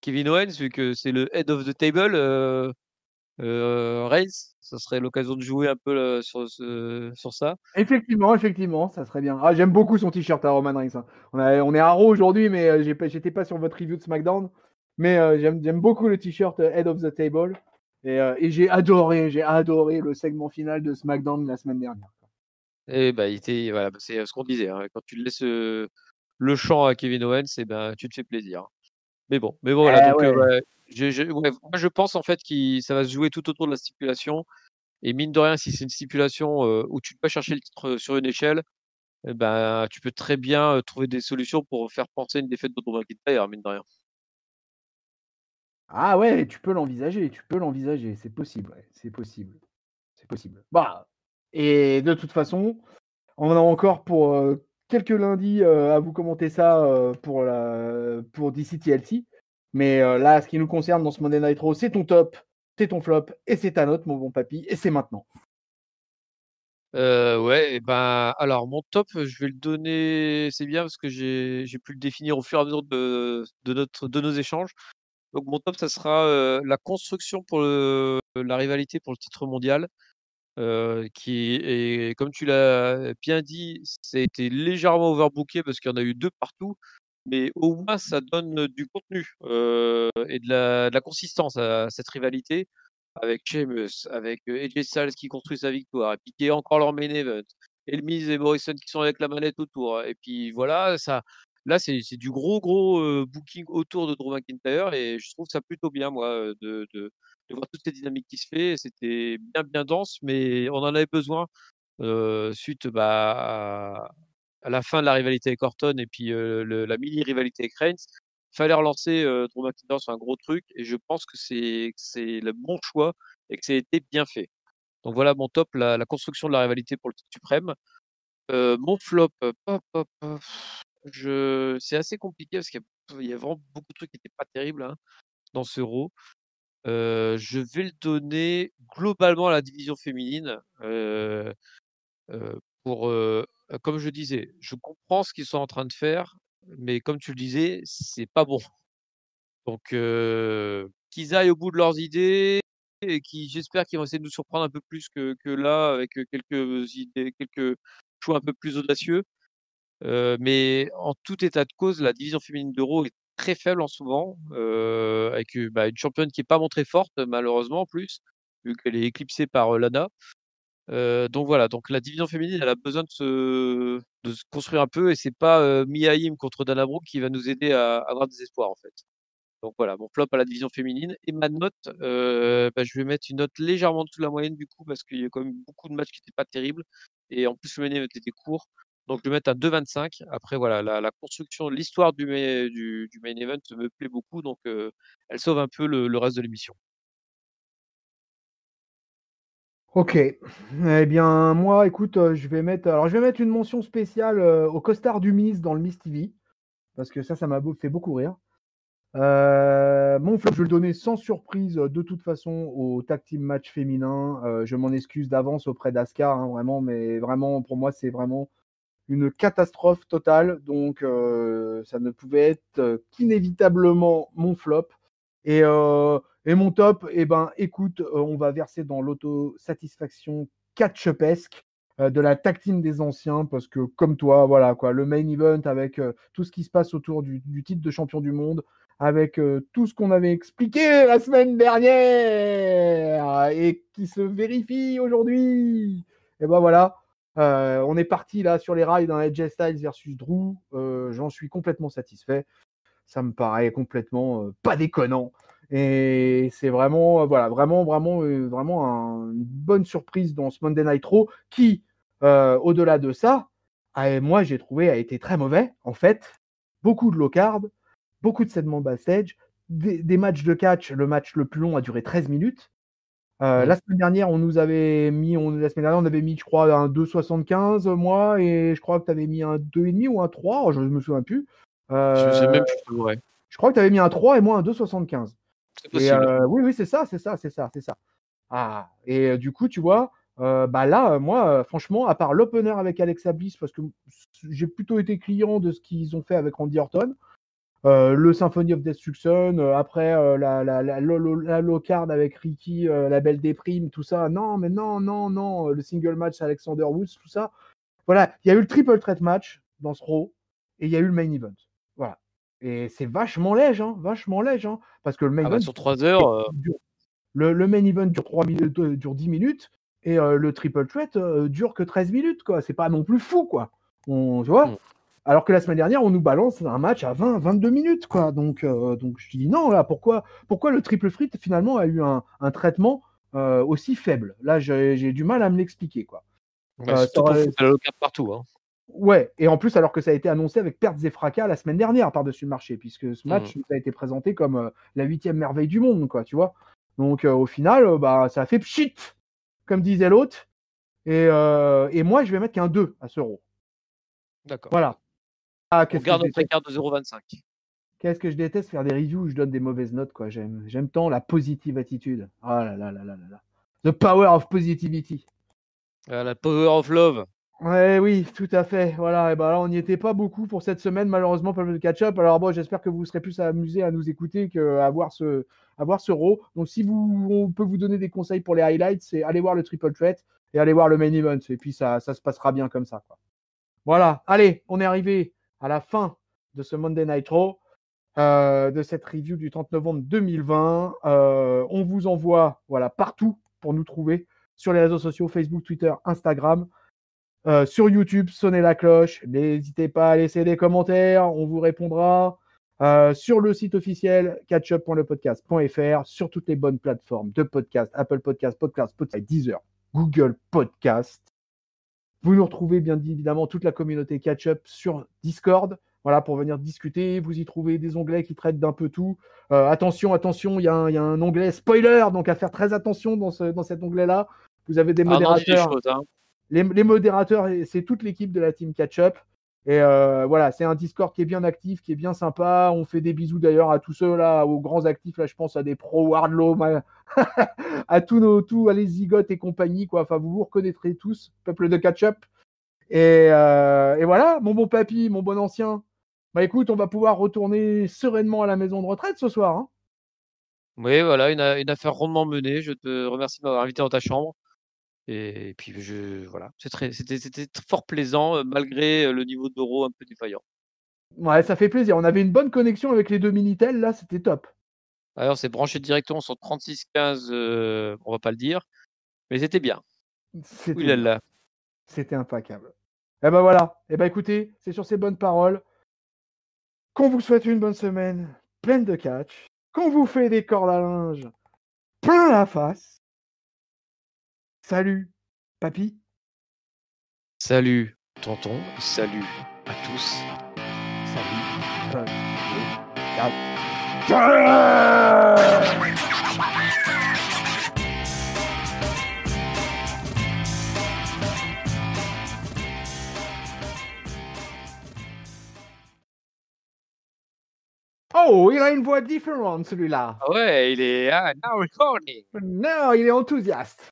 Kevin Owens, vu que c'est le head of the table, Reigns? Ça serait l'occasion de jouer un peu, sur ça. Effectivement, effectivement, ça serait bien. Ah, j'aime beaucoup son t-shirt à Roman Reigns, hein. On est à Raw aujourd'hui, mais j'étais pas sur votre review de SmackDown. Mais j'aime beaucoup le t-shirt Head of the Table. Et j'ai adoré le segment final de SmackDown la semaine dernière. Et bah, il était voilà, bah, c'est, ce qu'on disait, hein, quand tu laisses, le champ à Kevin Owens, et ben, tu te fais plaisir. Mais bon, voilà, Eh donc ouais. ouais, ouais, moi je pense en fait qu'il ça va se jouer tout autour de la stipulation, et mine de rien, si c'est une stipulation, où tu peux chercher le titre, sur une échelle, et ben, tu peux très bien, trouver des solutions pour faire penser une défaite de Drew McIntyre, mine de rien. Ah ouais, tu peux l'envisager, c'est possible, ouais, c'est possible, c'est possible. Bah, et de toute façon, on a encore pour quelques lundis à vous commenter ça pour DC TLC. Mais là, ce qui nous concerne dans ce Monday Night Raw, c'est ton top, c'est ton flop et c'est ta note, mon bon papy, et c'est maintenant. Ouais, et ben, alors mon top, je vais le donner, c'est bien parce que j'ai pu le définir au fur et à mesure de nos échanges. Donc mon top, ça sera, la construction pour la rivalité pour le titre mondial, qui est, comme tu l'as bien dit, ça a été légèrement overbooké parce qu'il y en a eu 2 partout, mais au moins ça donne, du contenu, et de la consistance à cette rivalité avec Sheamus, avec, AJ Styles qui construit sa victoire, et puis qui est encore leur main event, et le Miz et Morrison qui sont avec la manette autour, et puis voilà, ça là, c'est du gros, booking autour de Drew McIntyre, et je trouve ça plutôt bien, moi, de voir toute cette dynamique qui se fait. C'était bien dense, mais on en avait besoin, suite, bah, à la fin de la rivalité avec Orton, et puis, la mini rivalité avec Reigns. Fallait relancer, Drew McIntyre sur un gros truc, et je pense que c'est le bon choix et que ça a été bien fait. Donc voilà mon top, la construction de la rivalité pour le titre suprême. Mon flop, pop, pop, c'est assez compliqué parce qu'il y a vraiment beaucoup de trucs qui étaient pas terribles, hein, dans ce Raw. Je vais le donner globalement à la division féminine, pour, comme je disais, je comprends ce qu'ils sont en train de faire, mais comme tu le disais, c'est pas bon. Donc qu'ils aillent au bout de leurs idées et j'espère qu'ils vont essayer de nous surprendre un peu plus que là avec quelques idées, quelques choix un peu plus audacieux. Mais en tout état de cause, la division féminine d'Euro est très faible en ce moment, avec une championne qui n'est pas montrée forte, malheureusement en plus, vu qu'elle est éclipsée par Lana. Donc voilà, donc la division féminine, elle a besoin de se construire un peu et c'est pas Mia Yim contre Dana Brooke qui va nous aider à avoir des espoirs en fait. Donc voilà, mon flop à la division féminine. Et ma note, je vais mettre une note légèrement en dessous de la moyenne du coup, parce qu'il y a quand même beaucoup de matchs qui n'étaient pas terribles. Et en plus, le main event était court. Donc je vais mettre un 2,25. Après, voilà, la construction, l'histoire du main event me plaît beaucoup. Donc elle sauve un peu le reste de l'émission. Ok. Eh bien, moi, écoute, je vais mettre une mention spéciale au costard du Miz dans le Miz TV, parce que ça m'a fait beaucoup rire. Mon flop, je vais le donner sans surprise de toute façon au tag team match féminin. Je m'en excuse d'avance auprès d'Asuka, hein, vraiment, mais vraiment, pour moi, c'est vraiment une catastrophe totale. Donc, ça ne pouvait être qu'inévitablement mon flop. Et mon top, eh ben, écoute, on va verser dans l'autosatisfaction catch-upesque de la tag team des anciens, parce que comme toi, voilà quoi, le main event avec tout ce qui se passe autour du titre de champion du monde, avec tout ce qu'on avait expliqué la semaine dernière et qui se vérifie aujourd'hui. Et ben voilà, on est parti là sur les rails d'un AJ Styles versus Drew. J'en suis complètement satisfait. Ça me paraît complètement pas déconnant. Et c'est vraiment, voilà, vraiment une bonne surprise dans ce Monday Night Raw qui, au-delà de ça, moi j'ai trouvé a été très mauvais. En fait, beaucoup de low card, beaucoup de segments backstage, des matchs de catch. Le match le plus long a duré 13 minutes. La semaine dernière, on avait mis, je crois, un 2,75 moi, et je crois que tu avais mis un 2,5 ou un 3, je ne me souviens plus. Je sais Euh, même plus, ouais. je crois que tu avais mis un 3 et moi un 2,75. C'est Et possible. oui, c'est ça. Ah, et du coup, tu vois, là, moi, franchement, à part l'opener avec Alexa Bliss, parce que j'ai plutôt été client de ce qu'ils ont fait avec Randy Orton, le Symphony of Destruction, après la low card avec Ricky, la belle déprime, tout ça. Non, mais non, le single match Alexander Woods, tout ça. Voilà, il y a eu le triple threat match dans ce Raw et il y a eu le main event. Voilà. Et c'est vachement léger, parce que le main Ah bah event, sur 3 heures, le main event dure 3 minutes, dure 10 minutes et le triple threat dure que 13 minutes, quoi. C'est pas non plus fou, quoi. Tu vois. Alors que la semaine dernière, on nous balance un match à 20-22 minutes, quoi. Donc je dis non, là, pourquoi le triple threat finalement a eu un traitement aussi faible? Là, j'ai du mal à me l'expliquer, quoi. surtout pour foutre la low-card partout. Hein. Ouais, et en plus, alors que ça a été annoncé avec pertes et fracas la semaine dernière par-dessus le marché, puisque ce match nous a été présenté comme la 8e merveille du monde, quoi, tu vois. Donc, au final, ça a fait pchit, comme disait l'autre. Et moi, je vais mettre qu'un 2 à ce Raw. D'accord. Voilà. Ah, On garde notre écart de 0,25. Qu'est-ce que je déteste faire des reviews où je donne des mauvaises notes, quoi. J'aime tant la positive attitude. Ah là là là là là là. The power of positivity. La power of love. Ouais, oui, tout à fait. Voilà, et ben là, on n'y était pas beaucoup pour cette semaine, malheureusement, pas de catch-up. Alors bon, j'espère que vous serez plus amusés à nous écouter qu'à voir ce Raw. Donc si on peut vous donner des conseils pour les highlights, c'est aller voir le triple threat et aller voir le main event. Et puis ça se passera bien comme ça, quoi. Voilà, allez, on est arrivé à la fin de ce Monday Night Raw, de cette review du 30 novembre 2020. On vous envoie, voilà, partout pour nous trouver sur les réseaux sociaux, Facebook, Twitter, Instagram. Sur YouTube, sonnez la cloche. N'hésitez pas à laisser des commentaires, on vous répondra. Sur le site officiel catchup.lepodcast.fr, sur toutes les bonnes plateformes de podcast, Apple Podcast, Spotify, Deezer, Google Podcast. Vous nous retrouvez bien évidemment toute la communauté Catchup sur Discord. Voilà, pour venir discuter. Vous y trouvez des onglets qui traitent d'un peu tout. Attention, il y a un onglet spoiler, donc à faire très attention dans cet onglet-là. Vous avez des modérateurs. Les modérateurs, c'est toute l'équipe de la team Catchup. Et voilà, c'est un Discord qui est bien actif, qui est bien sympa. On fait des bisous d'ailleurs à tous ceux là, aux grands actifs. Là, je pense à des pros Wardlow, à tous les zigotes et compagnie, quoi. Enfin, vous reconnaîtrez tous, peuple de Catchup. Et voilà, mon bon papy, mon bon ancien. Bah écoute, on va pouvoir retourner sereinement à la maison de retraite ce soir. Hein. Oui, voilà, une affaire rondement menée. Je te remercie de m'avoir invité dans ta chambre et puis voilà, c'était fort plaisant, malgré, le niveau d'euro un peu défaillant. Ouais, ça fait plaisir. On avait une bonne connexion avec les 2 Minitel, là, c'était top. Alors, on s'est branché directement sur 3615, on va pas le dire, mais c'était bien. Ouh C'était là bien. là. C'était impeccable. Et ben voilà. Et ben écoutez, c'est sur ces bonnes paroles qu'on vous souhaite une bonne semaine pleine de catch, qu'on vous fait des cordes à linge plein la face. Salut, papy. Salut tonton, salut à tous. Salut, 1, 2, 4. Oh, il a une voix différente celui-là. Ah ouais, il est now recording. Non, il est enthousiaste.